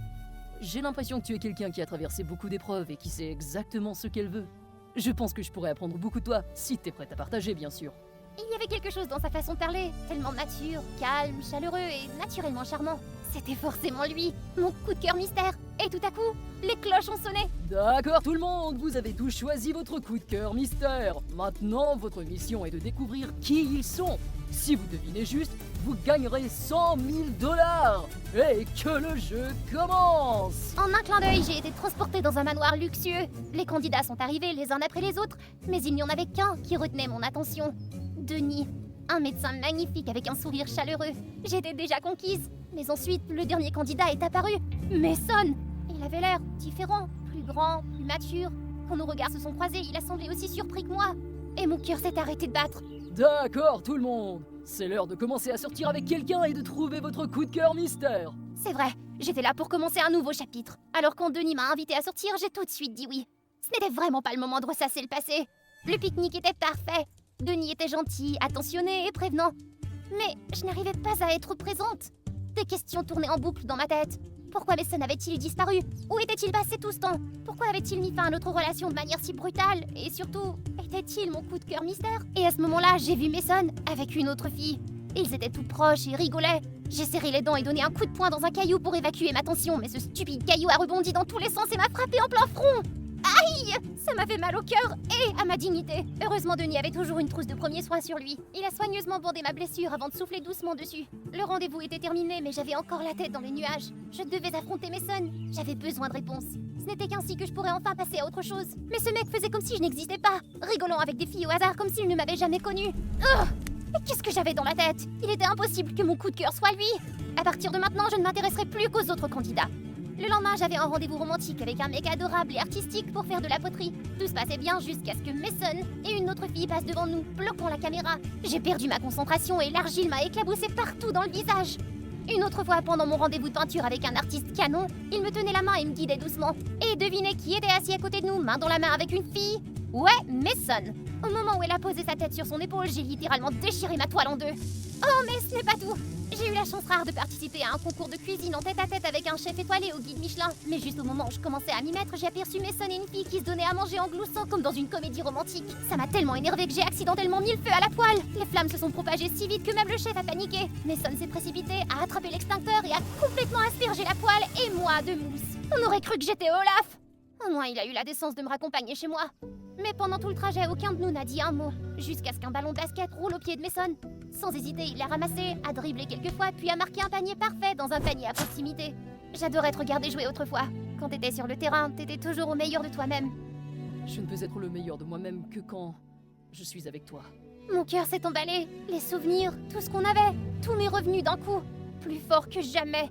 J'ai l'impression que tu es quelqu'un qui a traversé beaucoup d'épreuves et qui sait exactement ce qu'elle veut. Je pense que je pourrais apprendre beaucoup de toi, si t'es prête à partager, bien sûr. Il y avait quelque chose dans sa façon de parler, tellement mature, calme, chaleureux et naturellement charmant. C'était forcément lui, mon coup de cœur mystère. Et tout à coup, les cloches ont sonné. D'accord tout le monde, vous avez tous choisi votre coup de cœur mystère. Maintenant, votre mission est de découvrir qui ils sont. Si vous devinez juste, vous gagnerez 100 000 $. Et que le jeu commence! En un clin d'œil, j'ai été transportée dans un manoir luxueux. Les candidats sont arrivés les uns après les autres, mais il n'y en avait qu'un qui retenait mon attention. Denis, un médecin magnifique avec un sourire chaleureux. J'étais déjà conquise, mais ensuite, le dernier candidat est apparu. Mason! Il avait l'air différent, plus grand, plus mature. Quand nos regards se sont croisés, il a semblé aussi surpris que moi. Et mon cœur s'est arrêté de battre. D'accord tout le monde, c'est l'heure de commencer à sortir avec quelqu'un et de trouver votre coup de cœur mystère. C'est vrai, j'étais là pour commencer un nouveau chapitre. Alors quand Denis m'a invité à sortir, j'ai tout de suite dit oui. Ce n'était vraiment pas le moment de ressasser le passé. Le pique-nique était parfait. Denis était gentil, attentionné et prévenant. Mais je n'arrivais pas à être présente. Des questions tournaient en boucle dans ma tête. Pourquoi Mason avait-il disparu? Où était-il passé tout ce temps? Pourquoi avait-il mis fin à notre relation de manière si brutale? Et surtout, était-il mon coup de cœur mystère? Et à ce moment-là, j'ai vu Mason avec une autre fille. Ils étaient tout proches et rigolaient. J'ai serré les dents et donné un coup de poing dans un caillou pour évacuer ma tension, mais ce stupide caillou a rebondi dans tous les sens et m'a frappé en plein front. Aïe! Ça m'a fait mal au cœur et à ma dignité. Heureusement, Denis avait toujours une trousse de premier soin sur lui. Il a soigneusement bandé ma blessure avant de souffler doucement dessus. Le rendez-vous était terminé, mais j'avais encore la tête dans les nuages. Je devais affronter Mason. J'avais besoin de réponses. Ce n'était qu'ainsi que je pourrais enfin passer à autre chose. Mais ce mec faisait comme si je n'existais pas, rigolant avec des filles au hasard comme s'il ne m'avait jamais connue. Mais qu'est-ce que j'avais dans la tête? Il était impossible que mon coup de cœur soit lui. À partir de maintenant, je ne m'intéresserai plus qu'aux autres candidats. Le lendemain, j'avais un rendez-vous romantique avec un mec adorable et artistique pour faire de la poterie. Tout se passait bien jusqu'à ce que Mason et une autre fille passent devant nous, bloquant la caméra. J'ai perdu ma concentration et l'argile m'a éclaboussé partout dans le visage. Une autre fois, pendant mon rendez-vous de peinture avec un artiste canon, il me tenait la main et me guidait doucement. Et devinez qui était assis à côté de nous, main dans la main avec une fille? Ouais, Mason. Au moment où elle a posé sa tête sur son épaule, j'ai littéralement déchiré ma toile en deux. Oh, mais ce n'est pas tout. J'ai eu la chance rare de participer à un concours de cuisine en tête-à-tête avec un chef étoilé au guide Michelin. Mais juste au moment où je commençais à m'y mettre, j'ai aperçu Mason et une fille qui se donnaient à manger en gloussant comme dans une comédie romantique. Ça m'a tellement énervé que j'ai accidentellement mis le feu à la poêle. Les flammes se sont propagées si vite que même le chef a paniqué. Mason s'est précipité, a attrapé l'extincteur et a complètement aspergé la poêle et moi de mousse. On aurait cru que j'étais Olaf. Au moins, il a eu la décence de me raccompagner chez moi. Mais pendant tout le trajet, aucun de nous n'a dit un mot, jusqu'à ce qu'un ballon de basket roule au pied de Mason. Sans hésiter, il l'a ramassé, a dribblé quelques fois, puis a marqué un panier parfait dans un panier à proximité. J'adorais te regarder jouer autrefois. Quand t'étais sur le terrain, t'étais toujours au meilleur de toi-même. Je ne peux être le meilleur de moi-même que quand je suis avec toi. Mon cœur s'est emballé, les souvenirs, tout ce qu'on avait, tout m'est revenu d'un coup, plus fort que jamais.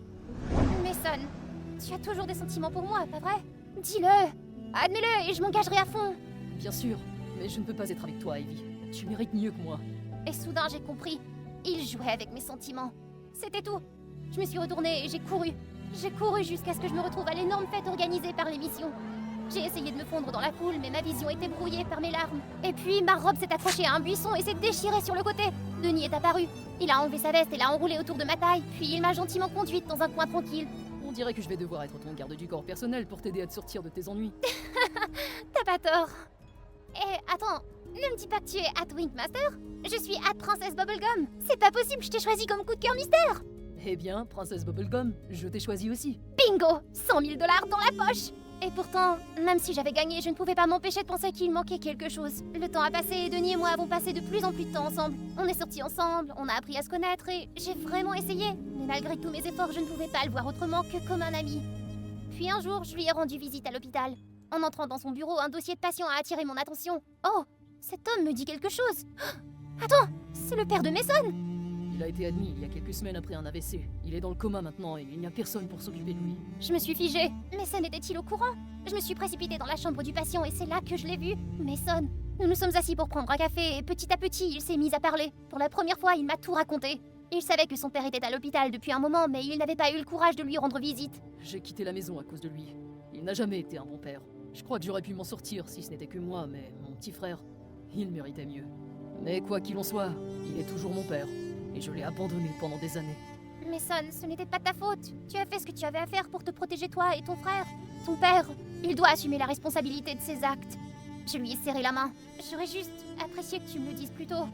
Mason, tu as toujours des sentiments pour moi, pas vrai? Dis-le, admets-le et je m'engagerai à fond. Bien sûr, mais je ne peux pas être avec toi, Ivy. Tu mérites mieux que moi. Et soudain, j'ai compris. Il jouait avec mes sentiments. C'était tout. Je me suis retournée et j'ai couru. J'ai couru jusqu'à ce que je me retrouve à l'énorme fête organisée par l'émission. J'ai essayé de me fondre dans la foule, mais ma vision était brouillée par mes larmes. Et puis, ma robe s'est accrochée à un buisson et s'est déchirée sur le côté. Denis est apparu. Il a enlevé sa veste et l'a enroulée autour de ma taille, puis il m'a gentiment conduite dans un coin tranquille. On dirait que je vais devoir être ton garde du corps personnel pour t'aider à te sortir de tes ennuis. T'as pas tort. Attends, ne me dis pas que tu es @winkmaster. Je suis @princesse bubblegum. C'est pas possible, je t'ai choisi comme coup de cœur mystère. Eh bien, princesse Bubblegum, je t'ai choisi aussi. Bingo, 100 000 $ dans la poche. Et pourtant, même si j'avais gagné, je ne pouvais pas m'empêcher de penser qu'il manquait quelque chose. Le temps a passé et Denis et moi avons passé de plus en plus de temps ensemble. On est sortis ensemble, on a appris à se connaître et j'ai vraiment essayé. Mais malgré tous mes efforts, je ne pouvais pas le voir autrement que comme un ami. Puis un jour, je lui ai rendu visite à l'hôpital. En entrant dans son bureau, un dossier de patient a attiré mon attention. Oh, cet homme me dit quelque chose. Attends, c'est le père de Mason. Il a été admis il y a quelques semaines après un AVC. Il est dans le coma maintenant et il n'y a personne pour s'occuper de lui. Je me suis figée. Mason était-il au courant? Je me suis précipitée dans la chambre du patient et c'est là que je l'ai vu. Mason. Nous nous sommes assis pour prendre un café et petit à petit, il s'est mis à parler. Pour la première fois, il m'a tout raconté. Il savait que son père était à l'hôpital depuis un moment, mais il n'avait pas eu le courage de lui rendre visite. J'ai quitté la maison à cause de lui. Il n'a jamais été un bon père. Je crois que j'aurais pu m'en sortir si ce n'était que moi, mais mon petit frère, il méritait mieux. Mais quoi qu'il en soit, il est toujours mon père. Et je l'ai abandonné pendant des années. Mason, ce n'était pas de ta faute. Tu as fait ce que tu avais à faire pour te protéger toi et ton frère. Ton père, il doit assumer la responsabilité de ses actes. Je lui ai serré la main. J'aurais juste apprécié que tu me le dises plus tôt.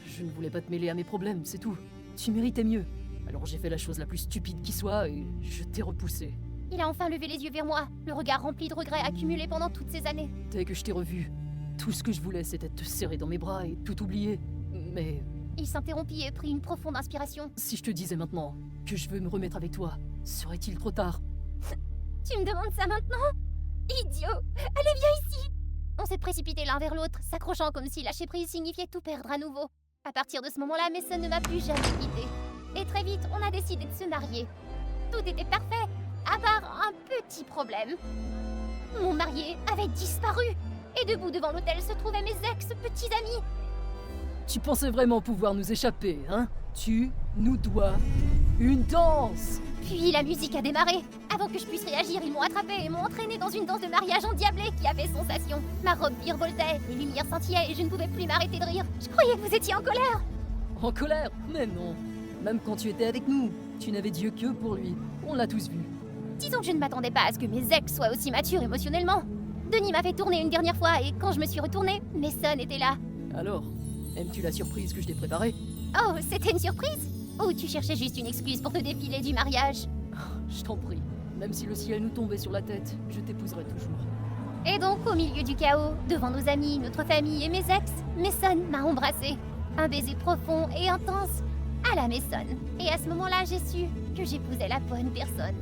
Je ne voulais pas te mêler à mes problèmes, c'est tout. Tu méritais mieux. Alors j'ai fait la chose la plus stupide qui soit et je t'ai repoussé. Il a enfin levé les yeux vers moi, le regard rempli de regrets accumulés pendant toutes ces années. Dès que je t'ai revu, tout ce que je voulais c'était te serrer dans mes bras et tout oublier. Mais Il s'interrompit et prit une profonde inspiration. si je te disais maintenant que je veux me remettre avec toi, serait-il trop tard? Tu me demandes ça maintenant? Idiot! Allez, viens ici! On s'est précipités l'un vers l'autre, s'accrochant comme si lâcher prise signifiait tout perdre à nouveau. À partir de ce moment-là, Mason ne m'a plus jamais quitté. Et très vite, on a décidé de se marier. Tout était parfait, à part un petit problème. Mon marié avait disparu. Et debout devant l'hôtel se trouvaient mes ex-petits amis. Tu pensais vraiment pouvoir nous échapper, hein? Tu nous dois une danse! Puis la musique a démarré. Avant que je puisse réagir, ils m'ont attrapé et m'ont entraîné dans une danse de mariage endiablée qui a fait sensation. Ma robe virevoltait, les lumières scintillaient et je ne pouvais plus m'arrêter de rire. Je croyais que vous étiez en colère. En colère? Mais non! Même quand tu étais avec nous, tu n'avais Dieu que pour lui. On l'a tous vu. Disons que je ne m'attendais pas à ce que mes ex soient aussi matures émotionnellement. Denis m'a fait tourner une dernière fois et quand je me suis retournée, Mason était là. Alors, aimes-tu la surprise que je t'ai préparée? Oh, c'était une surprise? Ou tu cherchais juste une excuse pour te défiler du mariage? Je t'en prie, même si le ciel nous tombait sur la tête, je t'épouserai toujours. Et donc, au milieu du chaos, devant nos amis, notre famille et mes ex, Mason m'a embrassée. Un baiser profond et intense à la Mason. Et à ce moment-là, j'ai su que j'épousais la bonne personne.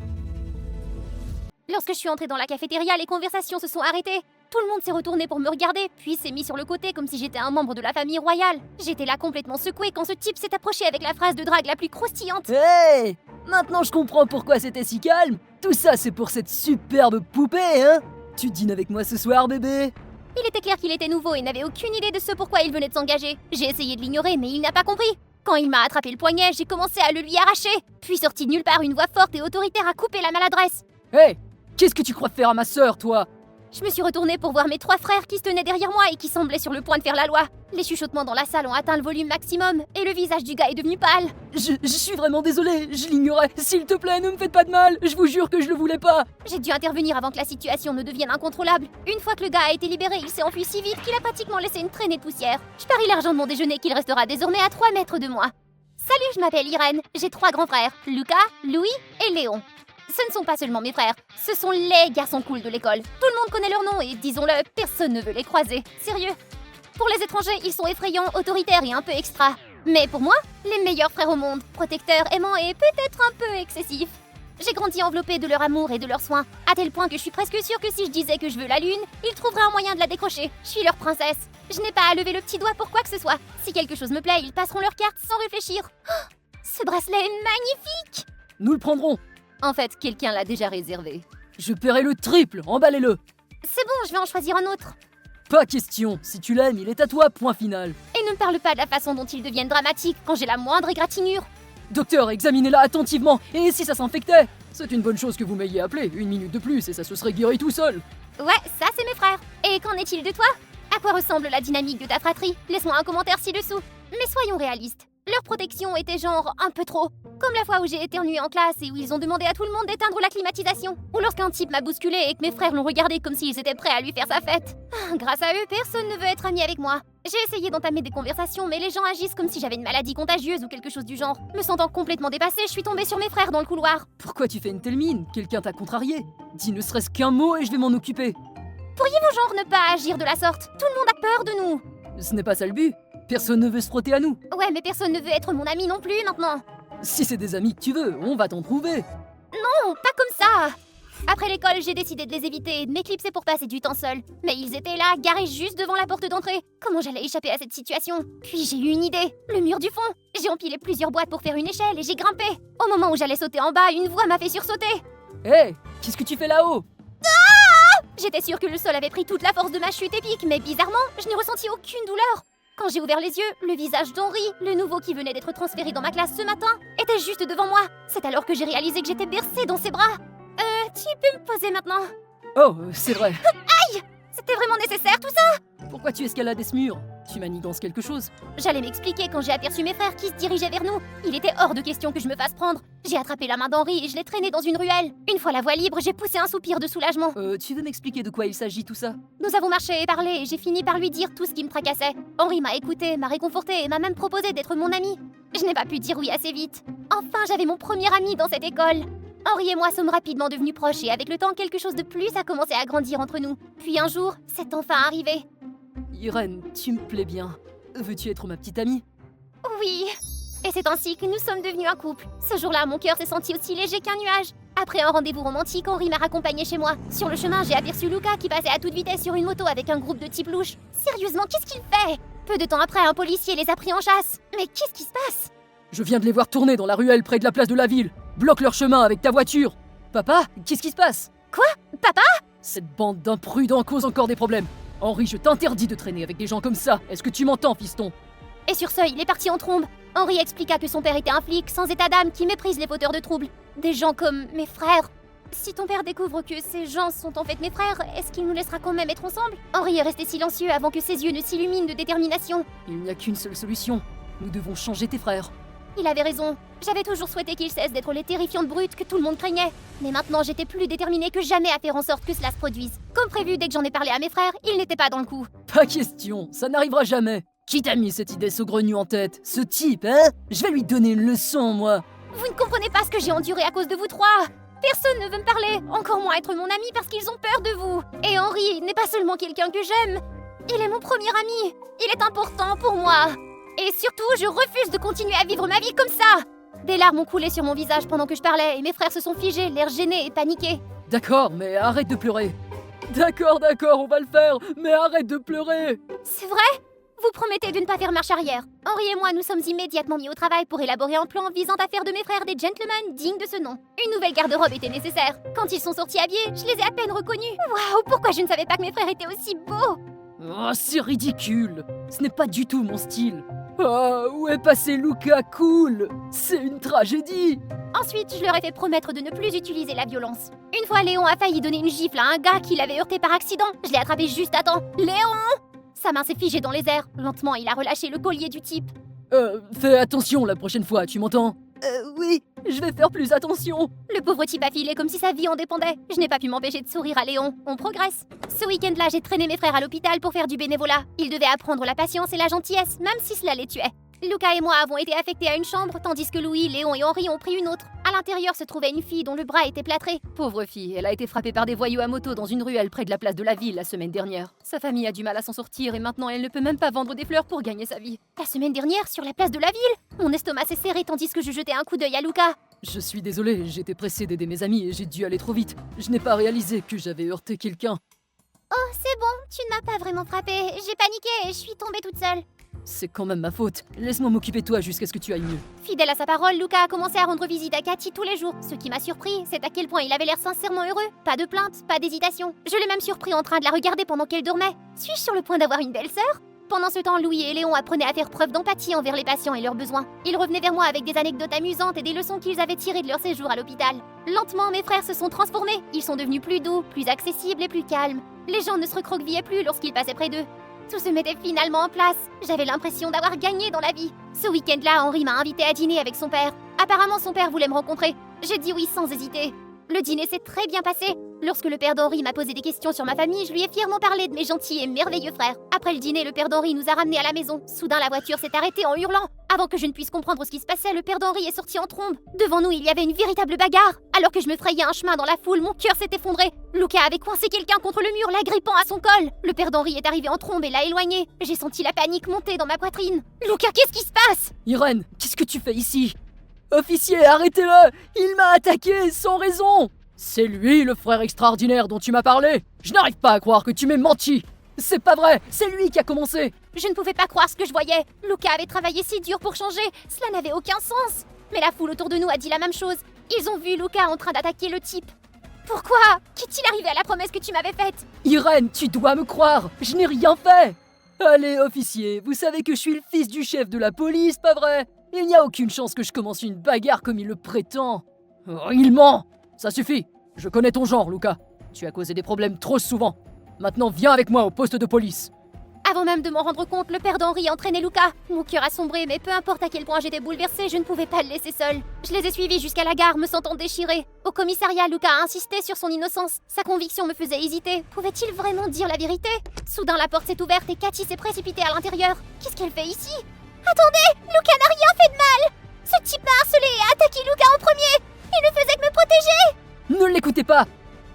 Lorsque je suis entrée dans la cafétéria, les conversations se sont arrêtées. Tout le monde s'est retourné pour me regarder, puis s'est mis sur le côté comme si j'étais un membre de la famille royale. J'étais là complètement secouée quand ce type s'est approché avec la phrase de drague la plus croustillante. Hey! Maintenant je comprends pourquoi c'était si calme. Tout ça c'est pour cette superbe poupée, hein? Tu dînes avec moi ce soir, bébé? Il était clair qu'il était nouveau et n'avait aucune idée de ce pourquoi il venait de s'engager. J'ai essayé de l'ignorer, mais il n'a pas compris. Quand il m'a attrapé le poignet, j'ai commencé à le lui arracher. Puis sorti de nulle part, une voix forte et autoritaire a coupé la maladresse. Hey! Qu'est-ce que tu crois faire à ma sœur, toi? Je me suis retournée pour voir mes 3 frères qui se tenaient derrière moi et qui semblaient sur le point de faire la loi. Les chuchotements dans la salle ont atteint le volume maximum et le visage du gars est devenu pâle. Je suis vraiment désolé, je l'ignorais. S'il te plaît, ne me faites pas de mal. Je vous jure que je le voulais pas. J'ai dû intervenir avant que la situation ne devienne incontrôlable. Une fois que le gars a été libéré, il s'est enfui si vite qu'il a pratiquement laissé une traînée de poussière. Je parie l'argent de mon déjeuner qu'il restera désormais à 3 mètres de moi. Salut, je m'appelle Irène. J'ai 3 grands frères, Lucas, Louis et Léon. Ce ne sont pas seulement mes frères, ce sont les garçons cool de l'école. Tout le monde connaît leur nom et, disons-le, personne ne veut les croiser. Sérieux. Pour les étrangers, ils sont effrayants, autoritaires et un peu extra. Mais pour moi, les meilleurs frères au monde, protecteurs, aimants et peut-être un peu excessifs. J'ai grandi enveloppée de leur amour et de leurs soins, à tel point que je suis presque sûre que si je disais que je veux la lune, ils trouveraient un moyen de la décrocher. Je suis leur princesse. Je n'ai pas à lever le petit doigt pour quoi que ce soit. Si quelque chose me plaît, ils passeront leur carte sans réfléchir. Oh, ce bracelet est magnifique! Nous le prendrons. En fait, quelqu'un l'a déjà réservé. Je paierai le triple, emballez-le. C'est bon, je vais en choisir un autre. Pas question, si tu l'aimes, il est à toi, point final. Et ne me parle pas de la façon dont ils deviennent dramatiques quand j'ai la moindre égratignure. Docteur, examinez-la attentivement, et si ça s'infectait? C'est une bonne chose que vous m'ayez appelé, 1 minute de plus et ça se serait guéri tout seul. Ouais, ça c'est mes frères. Et qu'en est-il de toi? À quoi ressemble la dynamique de ta fratrie? Laisse-moi un commentaire ci-dessous. Mais soyons réalistes. Leur protection était genre un peu trop. Comme la fois où j'ai éternué en classe et où ils ont demandé à tout le monde d'éteindre la climatisation. Ou lorsqu'un type m'a bousculé et que mes frères l'ont regardé comme s'ils étaient prêts à lui faire sa fête. Grâce à eux, personne ne veut être ami avec moi. J'ai essayé d'entamer des conversations, mais les gens agissent comme si j'avais une maladie contagieuse ou quelque chose du genre. Me sentant complètement dépassée, je suis tombée sur mes frères dans le couloir. Pourquoi tu fais une telle mine? Quelqu'un t'a contrarié? Dis ne serait-ce qu'un mot et je vais m'en occuper. Pourriez-vous genre ne pas agir de la sorte? Tout le monde a peur de nous. Ce n'est pas ça le but. Personne ne veut se frotter à nous. Ouais, mais personne ne veut être mon ami non plus maintenant. Si c'est des amis que tu veux, on va t'en trouver. Non, pas comme ça. Après l'école, j'ai décidé de les éviter et de m'éclipser pour passer du temps seul. Mais ils étaient là, garés juste devant la porte d'entrée. Comment j'allais échapper à cette situation? Puis j'ai eu une idée. Le mur du fond. J'ai empilé plusieurs boîtes pour faire une échelle et j'ai grimpé. Au moment où j'allais sauter en bas, une voix m'a fait sursauter. Hé, qu'est-ce que tu fais là-haut? J'étais sûre que le sol avait pris toute la force de ma chute épique, mais bizarrement, je n'ai ressenti aucune douleur. Quand j'ai ouvert les yeux, le visage d'Henri, le nouveau qui venait d'être transféré dans ma classe ce matin, était juste devant moi. C'est alors que j'ai réalisé que j'étais bercée dans ses bras. Tu peux me poser maintenant? Oh, c'est vrai. C'était vraiment nécessaire tout ça? Pourquoi tu escalades ce mur? Tu manigances quelque chose? J'allais m'expliquer quand j'ai aperçu mes frères qui se dirigeaient vers nous. Il était hors de question que je me fasse prendre. J'ai attrapé la main d'Henri et je l'ai traîné dans une ruelle. Une fois la voie libre, j'ai poussé un soupir de soulagement. Tu veux m'expliquer de quoi il s'agit tout ça? Nous avons marché et parlé et j'ai fini par lui dire tout ce qui me tracassait. Henri m'a écouté, m'a réconforté et m'a même proposé d'être mon ami. Je n'ai pas pu dire oui assez vite. Enfin, j'avais mon premier ami dans cette école. Henri et moi sommes rapidement devenus proches et avec le temps, quelque chose de plus a commencé à grandir entre nous. Puis un jour, c'est enfin arrivé. Irène, tu me plais bien. Veux-tu être ma petite amie? Oui. Et c'est ainsi que nous sommes devenus un couple. Ce jour-là, mon cœur s'est senti aussi léger qu'un nuage. Après un rendez-vous romantique, Henri m'a raccompagné chez moi. Sur le chemin, j'ai aperçu Luca qui passait à toute vitesse sur une moto avec un groupe de types louches. Sérieusement, qu'est-ce qu'il fait? Peu de temps après, un policier les a pris en chasse. Mais qu'est-ce qui se passe? Je viens de les voir tourner dans la ruelle près de la place de la ville. Bloque leur chemin avec ta voiture. Papa, qu'est-ce qui se passe? Quoi? Papa? Cette bande d'imprudents cause encore des problèmes. Henri, je t'interdis de traîner avec des gens comme ça. Est-ce que tu m'entends, fiston? Et sur ce, il est parti en trombe. Henri expliqua que son père était un flic sans état d'âme qui méprise les fauteurs de troubles. Des gens comme mes frères. Si ton père découvre que ces gens sont en fait mes frères, est-ce qu'il nous laissera quand même être ensemble? Henri est resté silencieux avant que ses yeux ne s'illuminent de détermination. Il n'y a qu'une seule solution. Nous devons changer tes frères. Il avait raison. J'avais toujours souhaité qu'ils cessent d'être les terrifiantes brutes que tout le monde craignait. Mais maintenant, j'étais plus déterminée que jamais à faire en sorte que cela se produise. Comme prévu, dès que j'en ai parlé à mes frères, ils n'étaient pas dans le coup. Pas question, ça n'arrivera jamais. Qui t'a mis cette idée saugrenue en tête? Ce type, hein? Je vais lui donner une leçon, moi. Vous ne comprenez pas ce que j'ai enduré à cause de vous trois. Personne ne veut me parler, encore moins être mon ami parce qu'ils ont peur de vous. Et Henri n'est pas seulement quelqu'un que j'aime, il est mon premier ami. Il est important pour moi. Et surtout, je refuse de continuer à vivre ma vie comme ça. Des larmes ont coulé sur mon visage pendant que je parlais et mes frères se sont figés, l'air gênés et paniqués. D'accord, mais arrête de pleurer. D'accord, on va le faire, mais arrête de pleurer. C'est vrai? Vous promettez de ne pas faire marche arrière. Henri et moi nous sommes immédiatement mis au travail pour élaborer un plan visant à faire de mes frères des gentlemen dignes de ce nom. Une nouvelle garde-robe était nécessaire. Quand ils sont sortis habillés, je les ai à peine reconnus. Waouh, pourquoi je ne savais pas que mes frères étaient aussi beaux? Oh, c'est ridicule. Ce n'est pas du tout mon style. Oh, où est passé Luca Cool? C'est une tragédie. Ensuite, je leur ai fait promettre de ne plus utiliser la violence. Une fois, Léon a failli donner une gifle à un gars qui l'avait heurté par accident. Je l'ai attrapé juste à temps. Léon! Sa main s'est figée dans les airs. Lentement, il a relâché le collier du type. Fais attention la prochaine fois, tu m'entends? Oui, je vais faire plus attention. Le pauvre type a filé comme si sa vie en dépendait. Je n'ai pas pu m'empêcher de sourire à Léon. On progresse. Ce week-end-là, j'ai traîné mes frères à l'hôpital pour faire du bénévolat. Ils devaient apprendre la patience et la gentillesse, même si cela les tuait. Luca et moi avons été affectés à une chambre, tandis que Louis, Léon et Henri ont pris une autre. À l'intérieur se trouvait une fille dont le bras était plâtré. Pauvre fille, elle a été frappée par des voyous à moto dans une ruelle près de la place de la ville la semaine dernière. Sa famille a du mal à s'en sortir et maintenant elle ne peut même pas vendre des fleurs pour gagner sa vie. La semaine dernière, sur la place de la ville, mon estomac s'est serré tandis que je jetais un coup d'œil à Luca. Je suis désolé, j'étais pressé d'aider mes amis et j'ai dû aller trop vite. Je n'ai pas réalisé que j'avais heurté quelqu'un. Oh, c'est bon, tu ne m'as pas vraiment frappé. J'ai paniqué et je suis tombée toute seule. C'est quand même ma faute. Laisse-moi m'occuper de toi jusqu'à ce que tu ailles mieux. Fidèle à sa parole, Luca a commencé à rendre visite à Cathy tous les jours. Ce qui m'a surpris, c'est à quel point il avait l'air sincèrement heureux. Pas de plainte, pas d'hésitation. Je l'ai même surpris en train de la regarder pendant qu'elle dormait. Suis-je sur le point d'avoir une belle-sœur? Pendant ce temps, Louis et Léon apprenaient à faire preuve d'empathie envers les patients et leurs besoins. Ils revenaient vers moi avec des anecdotes amusantes et des leçons qu'ils avaient tirées de leur séjour à l'hôpital. Lentement, mes frères se sont transformés. Ils sont devenus plus doux, plus accessibles et plus calmes. Les gens ne se recroquevillaient plus lorsqu'ils passaient près d'eux. Tout se mettait finalement en place. J'avais l'impression d'avoir gagné dans la vie. Ce week-end-là, Henri m'a invité à dîner avec son père. Apparemment, son père voulait me rencontrer. J'ai dit oui sans hésiter. Le dîner s'est très bien passé. Lorsque le père d'Henri m'a posé des questions sur ma famille, je lui ai fièrement parlé de mes gentils et merveilleux frères. Après le dîner, le père d'Henri nous a ramenés à la maison. Soudain, la voiture s'est arrêtée en hurlant. Avant que je ne puisse comprendre ce qui se passait, le père d'Henri est sorti en trombe. Devant nous, il y avait une véritable bagarre. Alors que je me frayais un chemin dans la foule, mon cœur s'est effondré. Luca avait coincé quelqu'un contre le mur, l'agrippant à son col. Le père d'Henri est arrivé en trombe et l'a éloigné. J'ai senti la panique monter dans ma poitrine. Luca, qu'est-ce qui se passe? Irène, qu'est-ce que tu fais ici? Officier, arrêtez-le! Il m'a attaqué sans raison! C'est lui le frère extraordinaire dont tu m'as parlé. Je n'arrive pas à croire que tu m'aies menti. C'est pas vrai, c'est lui qui a commencé. Je ne pouvais pas croire ce que je voyais. Luca avait travaillé si dur pour changer. Cela n'avait aucun sens. Mais la foule autour de nous a dit la même chose. Ils ont vu Luca en train d'attaquer le type. Pourquoi? Qu'est-il arrivé à la promesse que tu m'avais faite? Irène, tu dois me croire. Je n'ai rien fait. Allez, officier, vous savez que je suis le fils du chef de la police, pas vrai? Il n'y a aucune chance que je commence une bagarre comme il le prétend. Oh, il ment. Ça suffit. Je connais ton genre, Luca. Tu as causé des problèmes trop souvent. Maintenant, viens avec moi au poste de police. Avant même de m'en rendre compte, le père d'Henri entraînait Luca. Mon cœur a sombré, mais peu importe à quel point j'étais bouleversée, je ne pouvais pas le laisser seul. Je les ai suivis jusqu'à la gare, me sentant déchirée. Au commissariat, Luca a insisté sur son innocence. Sa conviction me faisait hésiter. Pouvait-il vraiment dire la vérité? Soudain, la porte s'est ouverte et Cathy s'est précipitée à l'intérieur. Qu'est-ce qu'elle fait ici? Attendez! Luca n'a rien fait de mal! Ce type m'a harcelé et a attaqué Luca en premier! Il ne faisait que me protéger! Ne l'écoutez pas.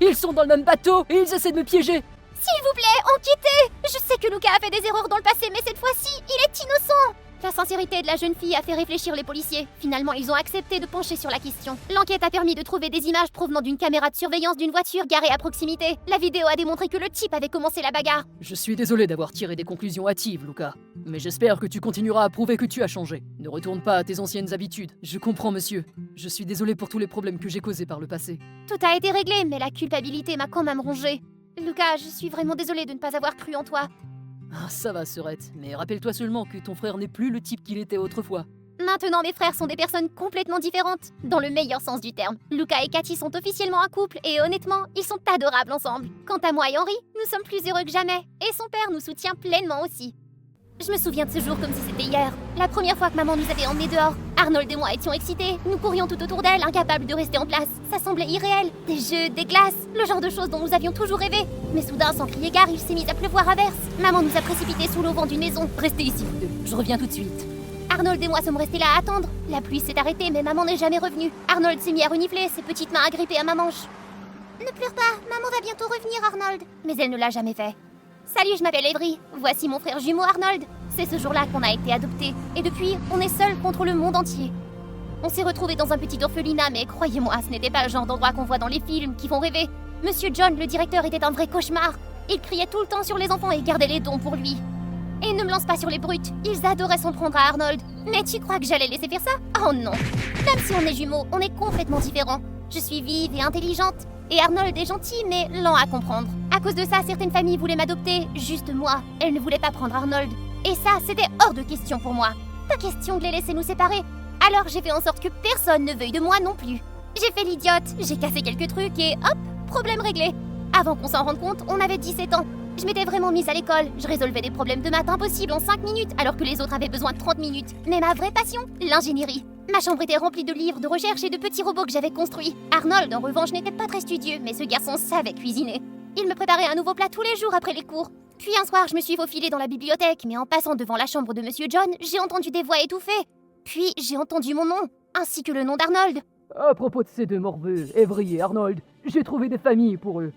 Ils sont dans le même bateau et ils essaient de me piéger. S'il vous plaît, enquêtez! Je sais que Luca a fait des erreurs dans le passé, mais cette fois-ci, il est innocent! La sincérité de la jeune fille a fait réfléchir les policiers. Finalement, ils ont accepté de pencher sur la question. L'enquête a permis de trouver des images provenant d'une caméra de surveillance d'une voiture garée à proximité. La vidéo a démontré que le type avait commencé la bagarre. Je suis désolé d'avoir tiré des conclusions hâtives, Luca. Mais j'espère que tu continueras à prouver que tu as changé. Ne retourne pas à tes anciennes habitudes. Je comprends, monsieur. Je suis désolé pour tous les problèmes que j'ai causés par le passé. Tout a été réglé, mais la culpabilité m'a quand même rongée. Lucas, je suis vraiment désolée de ne pas avoir cru en toi. Ah, ça va, Serette. Mais rappelle-toi seulement que ton frère n'est plus le type qu'il était autrefois. Maintenant, mes frères sont des personnes complètement différentes, dans le meilleur sens du terme. Luca et Cathy sont officiellement un couple et honnêtement, ils sont adorables ensemble. Quant à moi et Henri, nous sommes plus heureux que jamais et son père nous soutient pleinement aussi. Je me souviens de ce jour comme si c'était hier. La première fois que maman nous avait emmenés dehors. Arnold et moi étions excités. Nous courions tout autour d'elle, incapables de rester en place. Ça semblait irréel. Des jeux, des glaces, le genre de choses dont nous avions toujours rêvé. Mais soudain, sans crier gare, il s'est mis à pleuvoir à verse. Maman nous a précipités sous l'auvent d'une maison. Restez ici, vous deux. Je reviens tout de suite. Arnold et moi sommes restés là à attendre. La pluie s'est arrêtée, mais maman n'est jamais revenue. Arnold s'est mis à renifler, ses petites mains agrippées à ma manche. Ne pleure pas, maman va bientôt revenir, Arnold. Mais elle ne l'a jamais fait. Salut, je m'appelle Avery. Voici mon frère jumeau Arnold. C'est ce jour-là qu'on a été adoptés. Et depuis, on est seuls contre le monde entier. On s'est retrouvés dans un petit orphelinat, mais croyez-moi, ce n'était pas le genre d'endroit qu'on voit dans les films qui font rêver. Monsieur John, le directeur, était un vrai cauchemar. Il criait tout le temps sur les enfants et gardait les dons pour lui. Et il ne me lance pas sur les brutes. Ils adoraient s'en prendre à Arnold. Mais tu crois que j'allais laisser faire ça? Oh non. Même si on est jumeaux, on est complètement différents. Je suis vive et intelligente. Et Arnold est gentil, mais lent à comprendre. À cause de ça, certaines familles voulaient m'adopter, juste moi. Elles ne voulaient pas prendre Arnold. Et ça, c'était hors de question pour moi. Pas question de les laisser nous séparer. Alors j'ai fait en sorte que personne ne veuille de moi non plus. J'ai fait l'idiote, j'ai cassé quelques trucs et hop, problème réglé. Avant qu'on s'en rende compte, on avait 17 ans. Je m'étais vraiment mise à l'école. Je résolvais des problèmes de maths impossibles en 5 minutes, alors que les autres avaient besoin de 30 minutes. Mais ma vraie passion, l'ingénierie. Ma chambre était remplie de livres de recherche et de petits robots que j'avais construits. Arnold, en revanche, n'était pas très studieux, mais ce garçon savait cuisiner. Il me préparait un nouveau plat tous les jours après les cours. Puis un soir, je me suis faufilée dans la bibliothèque, mais en passant devant la chambre de Monsieur John, j'ai entendu des voix étouffées. Puis j'ai entendu mon nom, ainsi que le nom d'Arnold. À propos de ces deux morveux, Avery et Arnold, j'ai trouvé des familles pour eux.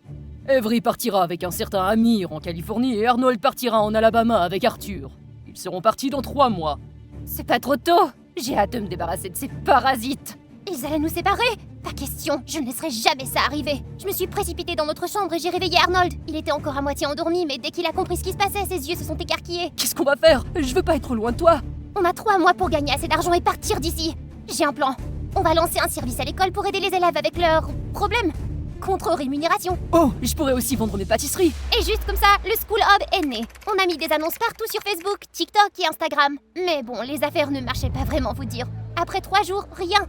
Avery partira avec un certain Amir en Californie et Arnold partira en Alabama avec Arthur. Ils seront partis dans 3 mois. C'est pas trop tôt. J'ai hâte de me débarrasser de ces parasites. Ils allaient nous séparer? Pas question, je ne laisserai jamais ça arriver. Je me suis précipitée dans notre chambre et j'ai réveillé Arnold. Il était encore à moitié endormi, mais dès qu'il a compris ce qui se passait, ses yeux se sont écarquillés. Qu'est-ce qu'on va faire? Je veux pas être loin de toi. On a 3 mois pour gagner assez d'argent et partir d'ici. J'ai un plan. On va lancer un service à l'école pour aider les élèves avec leurs problèmes. Contre rémunération. Oh, je pourrais aussi vendre mes pâtisseries. Et juste comme ça, le School Hub est né. On a mis des annonces partout sur Facebook, TikTok et Instagram. Mais bon, les affaires ne marchaient pas vraiment, vous dire. Après 3 jours, rien.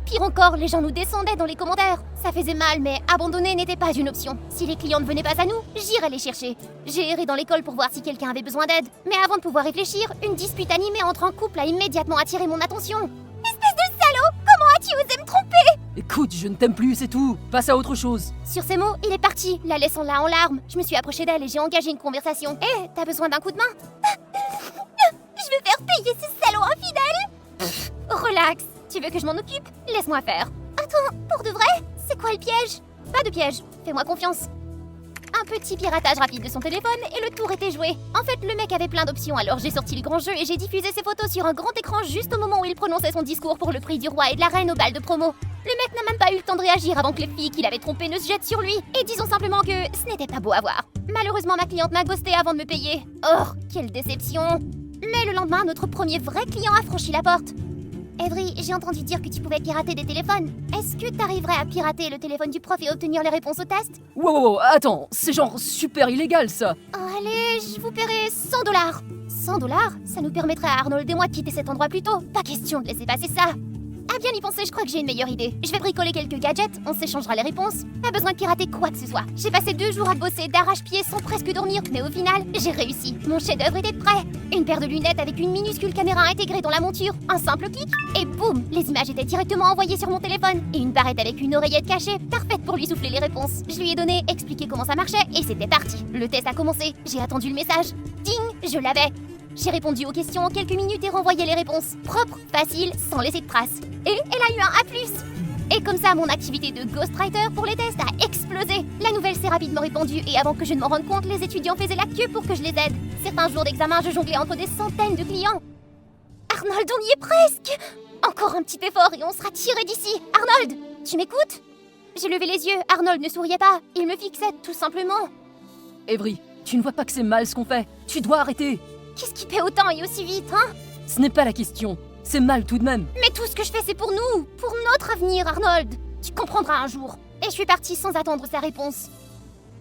Pire encore, les gens nous descendaient dans les commentaires. Ça faisait mal, mais abandonner n'était pas une option. Si les clients ne venaient pas à nous, j'irais les chercher. J'ai erré dans l'école pour voir si quelqu'un avait besoin d'aide. Mais avant de pouvoir réfléchir, une dispute animée entre un couple a immédiatement attiré mon attention. Espèce de salaud! Comment as-tu osé me tromper? Écoute, je ne t'aime plus, c'est tout. Passe à autre chose. Sur ces mots, il est parti, la laissant là en larmes. Je me suis approchée d'elle et j'ai engagé une conversation. Hé, t'as besoin d'un coup de main? Je vais faire payer ce salaud infidèle! Relax. Tu veux que je m'en occupe? Laisse-moi faire. Attends, pour de vrai? C'est quoi le piège? Pas de piège, fais-moi confiance. Un petit piratage rapide de son téléphone et le tour était joué. En fait, le mec avait plein d'options, alors j'ai sorti le grand jeu et j'ai diffusé ses photos sur un grand écran juste au moment où il prononçait son discours pour le prix du roi et de la reine au bal de promo. Le mec n'a même pas eu le temps de réagir avant que les filles qu'il avait trompées ne se jettent sur lui. Et disons simplement que ce n'était pas beau à voir. Malheureusement, ma cliente m'a ghosté avant de me payer. Oh, quelle déception. Mais le lendemain, notre premier vrai client a franchi la porte. Avery, j'ai entendu dire que tu pouvais pirater des téléphones. Est-ce que t'arriverais à pirater le téléphone du prof et obtenir les réponses au test? Wow, attends, c'est genre super illégal ça. Oh, allez, je vous paierai $100. 100 $? Ça nous permettrait à Arnold et moi de quitter cet endroit plus tôt. Pas question de laisser passer ça. À bien y penser, je crois que j'ai une meilleure idée. Je vais bricoler quelques gadgets, on s'échangera les réponses. Pas besoin de pirater quoi que ce soit. J'ai passé 2 jours à bosser d'arrache-pied sans presque dormir, mais au final, j'ai réussi. Mon chef-d'œuvre était prêt. Une paire de lunettes avec une minuscule caméra intégrée dans la monture, un simple clic, et boum, les images étaient directement envoyées sur mon téléphone. Et une barrette avec une oreillette cachée, parfaite pour lui souffler les réponses. Je lui ai donné, expliqué comment ça marchait, et c'était parti. Le test a commencé, j'ai attendu le message. Ding, je l'avais. J'ai répondu aux questions en quelques minutes et renvoyé les réponses. Propre, facile, sans laisser de traces. Et elle a eu un A+. Et comme ça, mon activité de ghostwriter pour les tests a explosé. La nouvelle s'est rapidement répandue et avant que je ne m'en rende compte, les étudiants faisaient la queue pour que je les aide. Certains jours d'examen, je jonglais entre des centaines de clients. Arnold, on y est presque. Encore un petit effort et on sera tiré d'ici. Arnold, tu m'écoutes? J'ai levé les yeux, Arnold ne souriait pas. Il me fixait, tout simplement. Avery, tu ne vois pas que c'est mal ce qu'on fait? Tu dois arrêter. Qu'est-ce qui paie autant et aussi vite, hein? Ce n'est pas la question. C'est mal tout de même. Mais tout ce que je fais, c'est pour nous, pour notre avenir, Arnold. Tu comprendras un jour. Et je suis partie sans attendre sa réponse.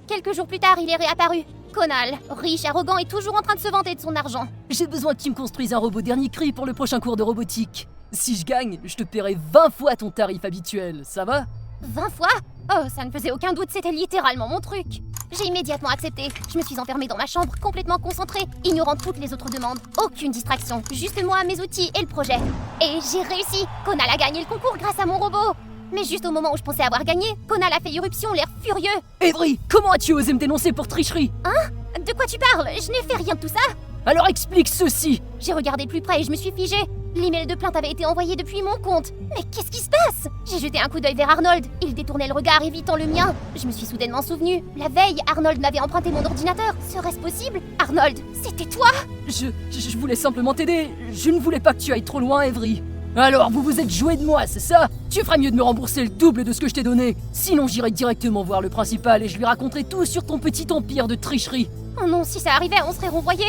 Quelques jours plus tard, il est réapparu. Conal, riche, arrogant et toujours en train de se vanter de son argent. J'ai besoin que tu me construises un robot dernier cri pour le prochain cours de robotique. Si je gagne, je te paierai 20 fois ton tarif habituel, ça va? 20 fois? Oh, ça ne faisait aucun doute, c'était littéralement mon truc. J'ai immédiatement accepté. Je me suis enfermée dans ma chambre, complètement concentrée, ignorant toutes les autres demandes. Aucune distraction, juste moi, mes outils et le projet. Et j'ai réussi. Conal a gagné le concours grâce à mon robot. Mais juste au moment où je pensais avoir gagné, Conal a fait irruption, l'air furieux. Avery, comment as-tu osé me dénoncer pour tricherie? Hein? De quoi tu parles? Je n'ai fait rien de tout ça. Alors explique ceci. J'ai regardé plus près et je me suis figée. L'email de plainte avait été envoyé depuis mon compte. Mais qu'est-ce qui se passe? J'ai jeté un coup d'œil vers Arnold. Il détournait le regard, évitant le mien. Je me suis soudainement souvenu. La veille, Arnold m'avait emprunté mon ordinateur. Serait-ce possible? Arnold, c'était toi? Je voulais simplement t'aider. Je ne voulais pas que tu ailles trop loin, Avery. Alors, vous vous êtes joué de moi, c'est ça? Tu ferais mieux de me rembourser le double de ce que je t'ai donné. Sinon, j'irai directement voir le principal et je lui raconterai tout sur ton petit empire de tricherie. Oh non, si ça arrivait, on serait renvoyés.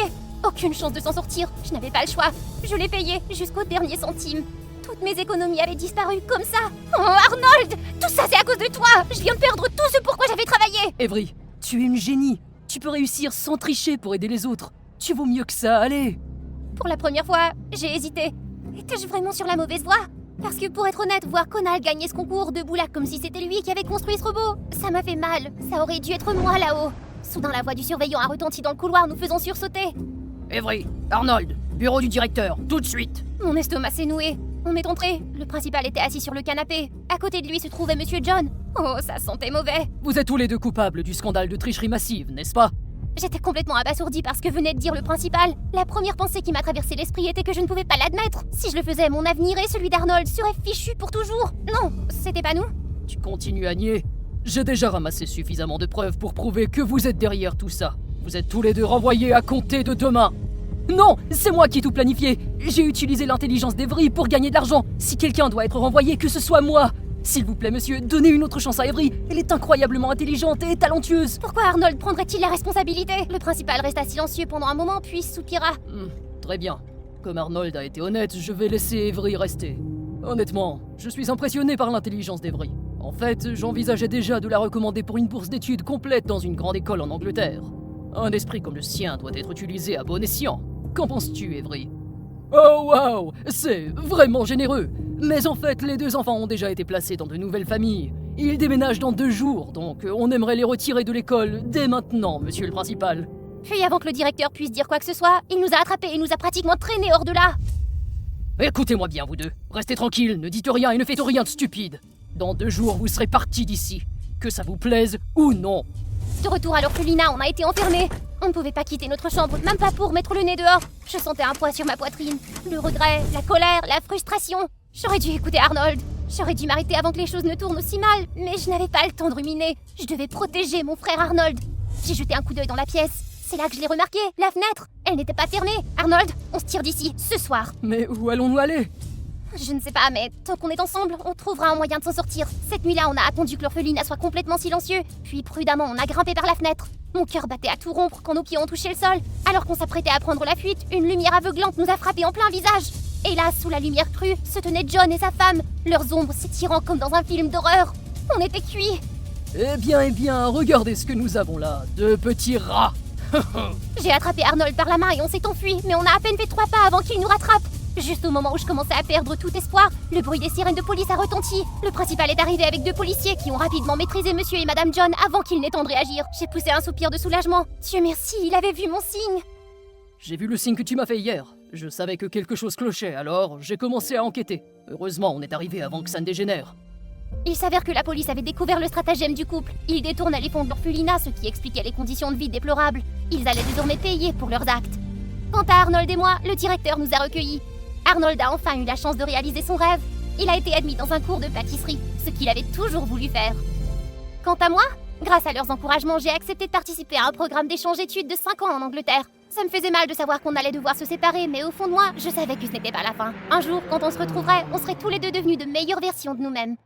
Aucune chance de s'en sortir. Je n'avais pas le choix. Je l'ai payé jusqu'au dernier centime. Toutes mes économies avaient disparu comme ça. Oh, Arnold! Tout ça, c'est à cause de toi! Je viens de perdre tout ce pourquoi j'avais travaillé! Avery, tu es une génie. Tu peux réussir sans tricher pour aider les autres. Tu vaux mieux que ça, allez. Pour la première fois, j'ai hésité. Étais-je vraiment sur la mauvaise voie? Parce que pour être honnête, voir Conal gagner ce concours debout là comme si c'était lui qui avait construit ce robot, ça m'a fait mal. Ça aurait dû être moi là-haut. Soudain, la voix du surveillant a retenti dans le couloir, nous faisant sursauter. Avery, Arnold, bureau du directeur, tout de suite. Mon estomac s'est noué. On est entré. Le principal était assis sur le canapé. À côté de lui se trouvait Monsieur John. Oh, ça sentait mauvais. Vous êtes tous les deux coupables du scandale de tricherie massive, n'est-ce pas? J'étais complètement abasourdie par ce que venait de dire le principal. La première pensée qui m'a traversé l'esprit était que je ne pouvais pas l'admettre. Si je le faisais, mon avenir et celui d'Arnold seraient fichus pour toujours. Non, c'était pas nous. Tu continues à nier? J'ai déjà ramassé suffisamment de preuves pour prouver que vous êtes derrière tout ça. Vous êtes tous les deux renvoyés à compter de demain. Non, c'est moi qui ai tout planifié. J'ai utilisé l'intelligence d'Avery pour gagner de l'argent. Si quelqu'un doit être renvoyé, que ce soit moi. S'il vous plaît, monsieur, donnez une autre chance à Avery. Elle est incroyablement intelligente et talentueuse. Pourquoi Arnold prendrait-il la responsabilité? Le principal resta silencieux pendant un moment, puis soupira. Très bien. Comme Arnold a été honnête, je vais laisser Avery rester. Honnêtement, je suis impressionné par l'intelligence d'Avery. En fait, j'envisageais déjà de la recommander pour une bourse d'études complète dans une grande école en Angleterre. Un esprit comme le sien doit être utilisé à bon escient. Qu'en penses-tu, Avery? Oh wow, c'est vraiment généreux. Mais en fait, les deux enfants ont déjà été placés dans de nouvelles familles. Ils déménagent dans 2 jours, donc on aimerait les retirer de l'école dès maintenant, monsieur le principal. Puis avant que le directeur puisse dire quoi que ce soit, il nous a attrapés et nous a pratiquement traînés hors de là. Écoutez-moi bien, vous deux. Restez tranquilles, ne dites rien et ne faites rien de stupide. Dans 2 jours, vous serez partis d'ici. Que ça vous plaise ou non. De retour à l'orphelinat, on a été enfermés. On ne pouvait pas quitter notre chambre, même pas pour mettre le nez dehors. Je sentais un poids sur ma poitrine. Le regret, la colère, la frustration. J'aurais dû écouter Arnold. J'aurais dû m'arrêter avant que les choses ne tournent aussi mal, mais je n'avais pas le temps de ruminer. Je devais protéger mon frère Arnold. J'ai jeté un coup d'œil dans la pièce. C'est là que je l'ai remarqué, la fenêtre. Elle n'était pas fermée. Arnold, on se tire d'ici, ce soir. Mais où allons-nous aller? Je ne sais pas, mais tant qu'on est ensemble, on trouvera un moyen de s'en sortir. Cette nuit-là, on a attendu que l'orphelinat soit complètement silencieux, puis prudemment, on a grimpé par la fenêtre. Mon cœur battait à tout rompre quand nos pieds ont touché le sol. Alors qu'on s'apprêtait à prendre la fuite, une lumière aveuglante nous a frappé en plein visage. Et là, sous la lumière crue, se tenaient John et sa femme, leurs ombres s'étirant comme dans un film d'horreur. On était cuits. Eh bien, regardez ce que nous avons là. 2 petits rats. J'ai attrapé Arnold par la main et on s'est enfui, mais on a à peine fait 3 pas avant qu'il nous rattrape. Juste au moment où je commençais à perdre tout espoir, le bruit des sirènes de police a retenti. Le principal est arrivé avec 2 policiers qui ont rapidement maîtrisé monsieur et madame John avant qu'ils n'aient temps de réagir. J'ai poussé un soupir de soulagement. Dieu merci, il avait vu mon signe. J'ai vu le signe que tu m'as fait hier. Je savais que quelque chose clochait, alors j'ai commencé à enquêter. Heureusement, on est arrivé avant que ça ne dégénère. Il s'avère que la police avait découvert le stratagème du couple. Ils détournaient les fonds de l'orphelinat, ce qui expliquait les conditions de vie déplorables. Ils allaient désormais payer pour leurs actes. Quant à Arnold et moi, le directeur nous a recueillis. Arnold a enfin eu la chance de réaliser son rêve. Il a été admis dans un cours de pâtisserie, ce qu'il avait toujours voulu faire. Quant à moi, grâce à leurs encouragements, j'ai accepté de participer à un programme d'échange études de 5 ans en Angleterre. Ça me faisait mal de savoir qu'on allait devoir se séparer, mais au fond de moi, je savais que ce n'était pas la fin. Un jour, quand on se retrouverait, on serait tous les deux devenus de meilleures versions de nous-mêmes.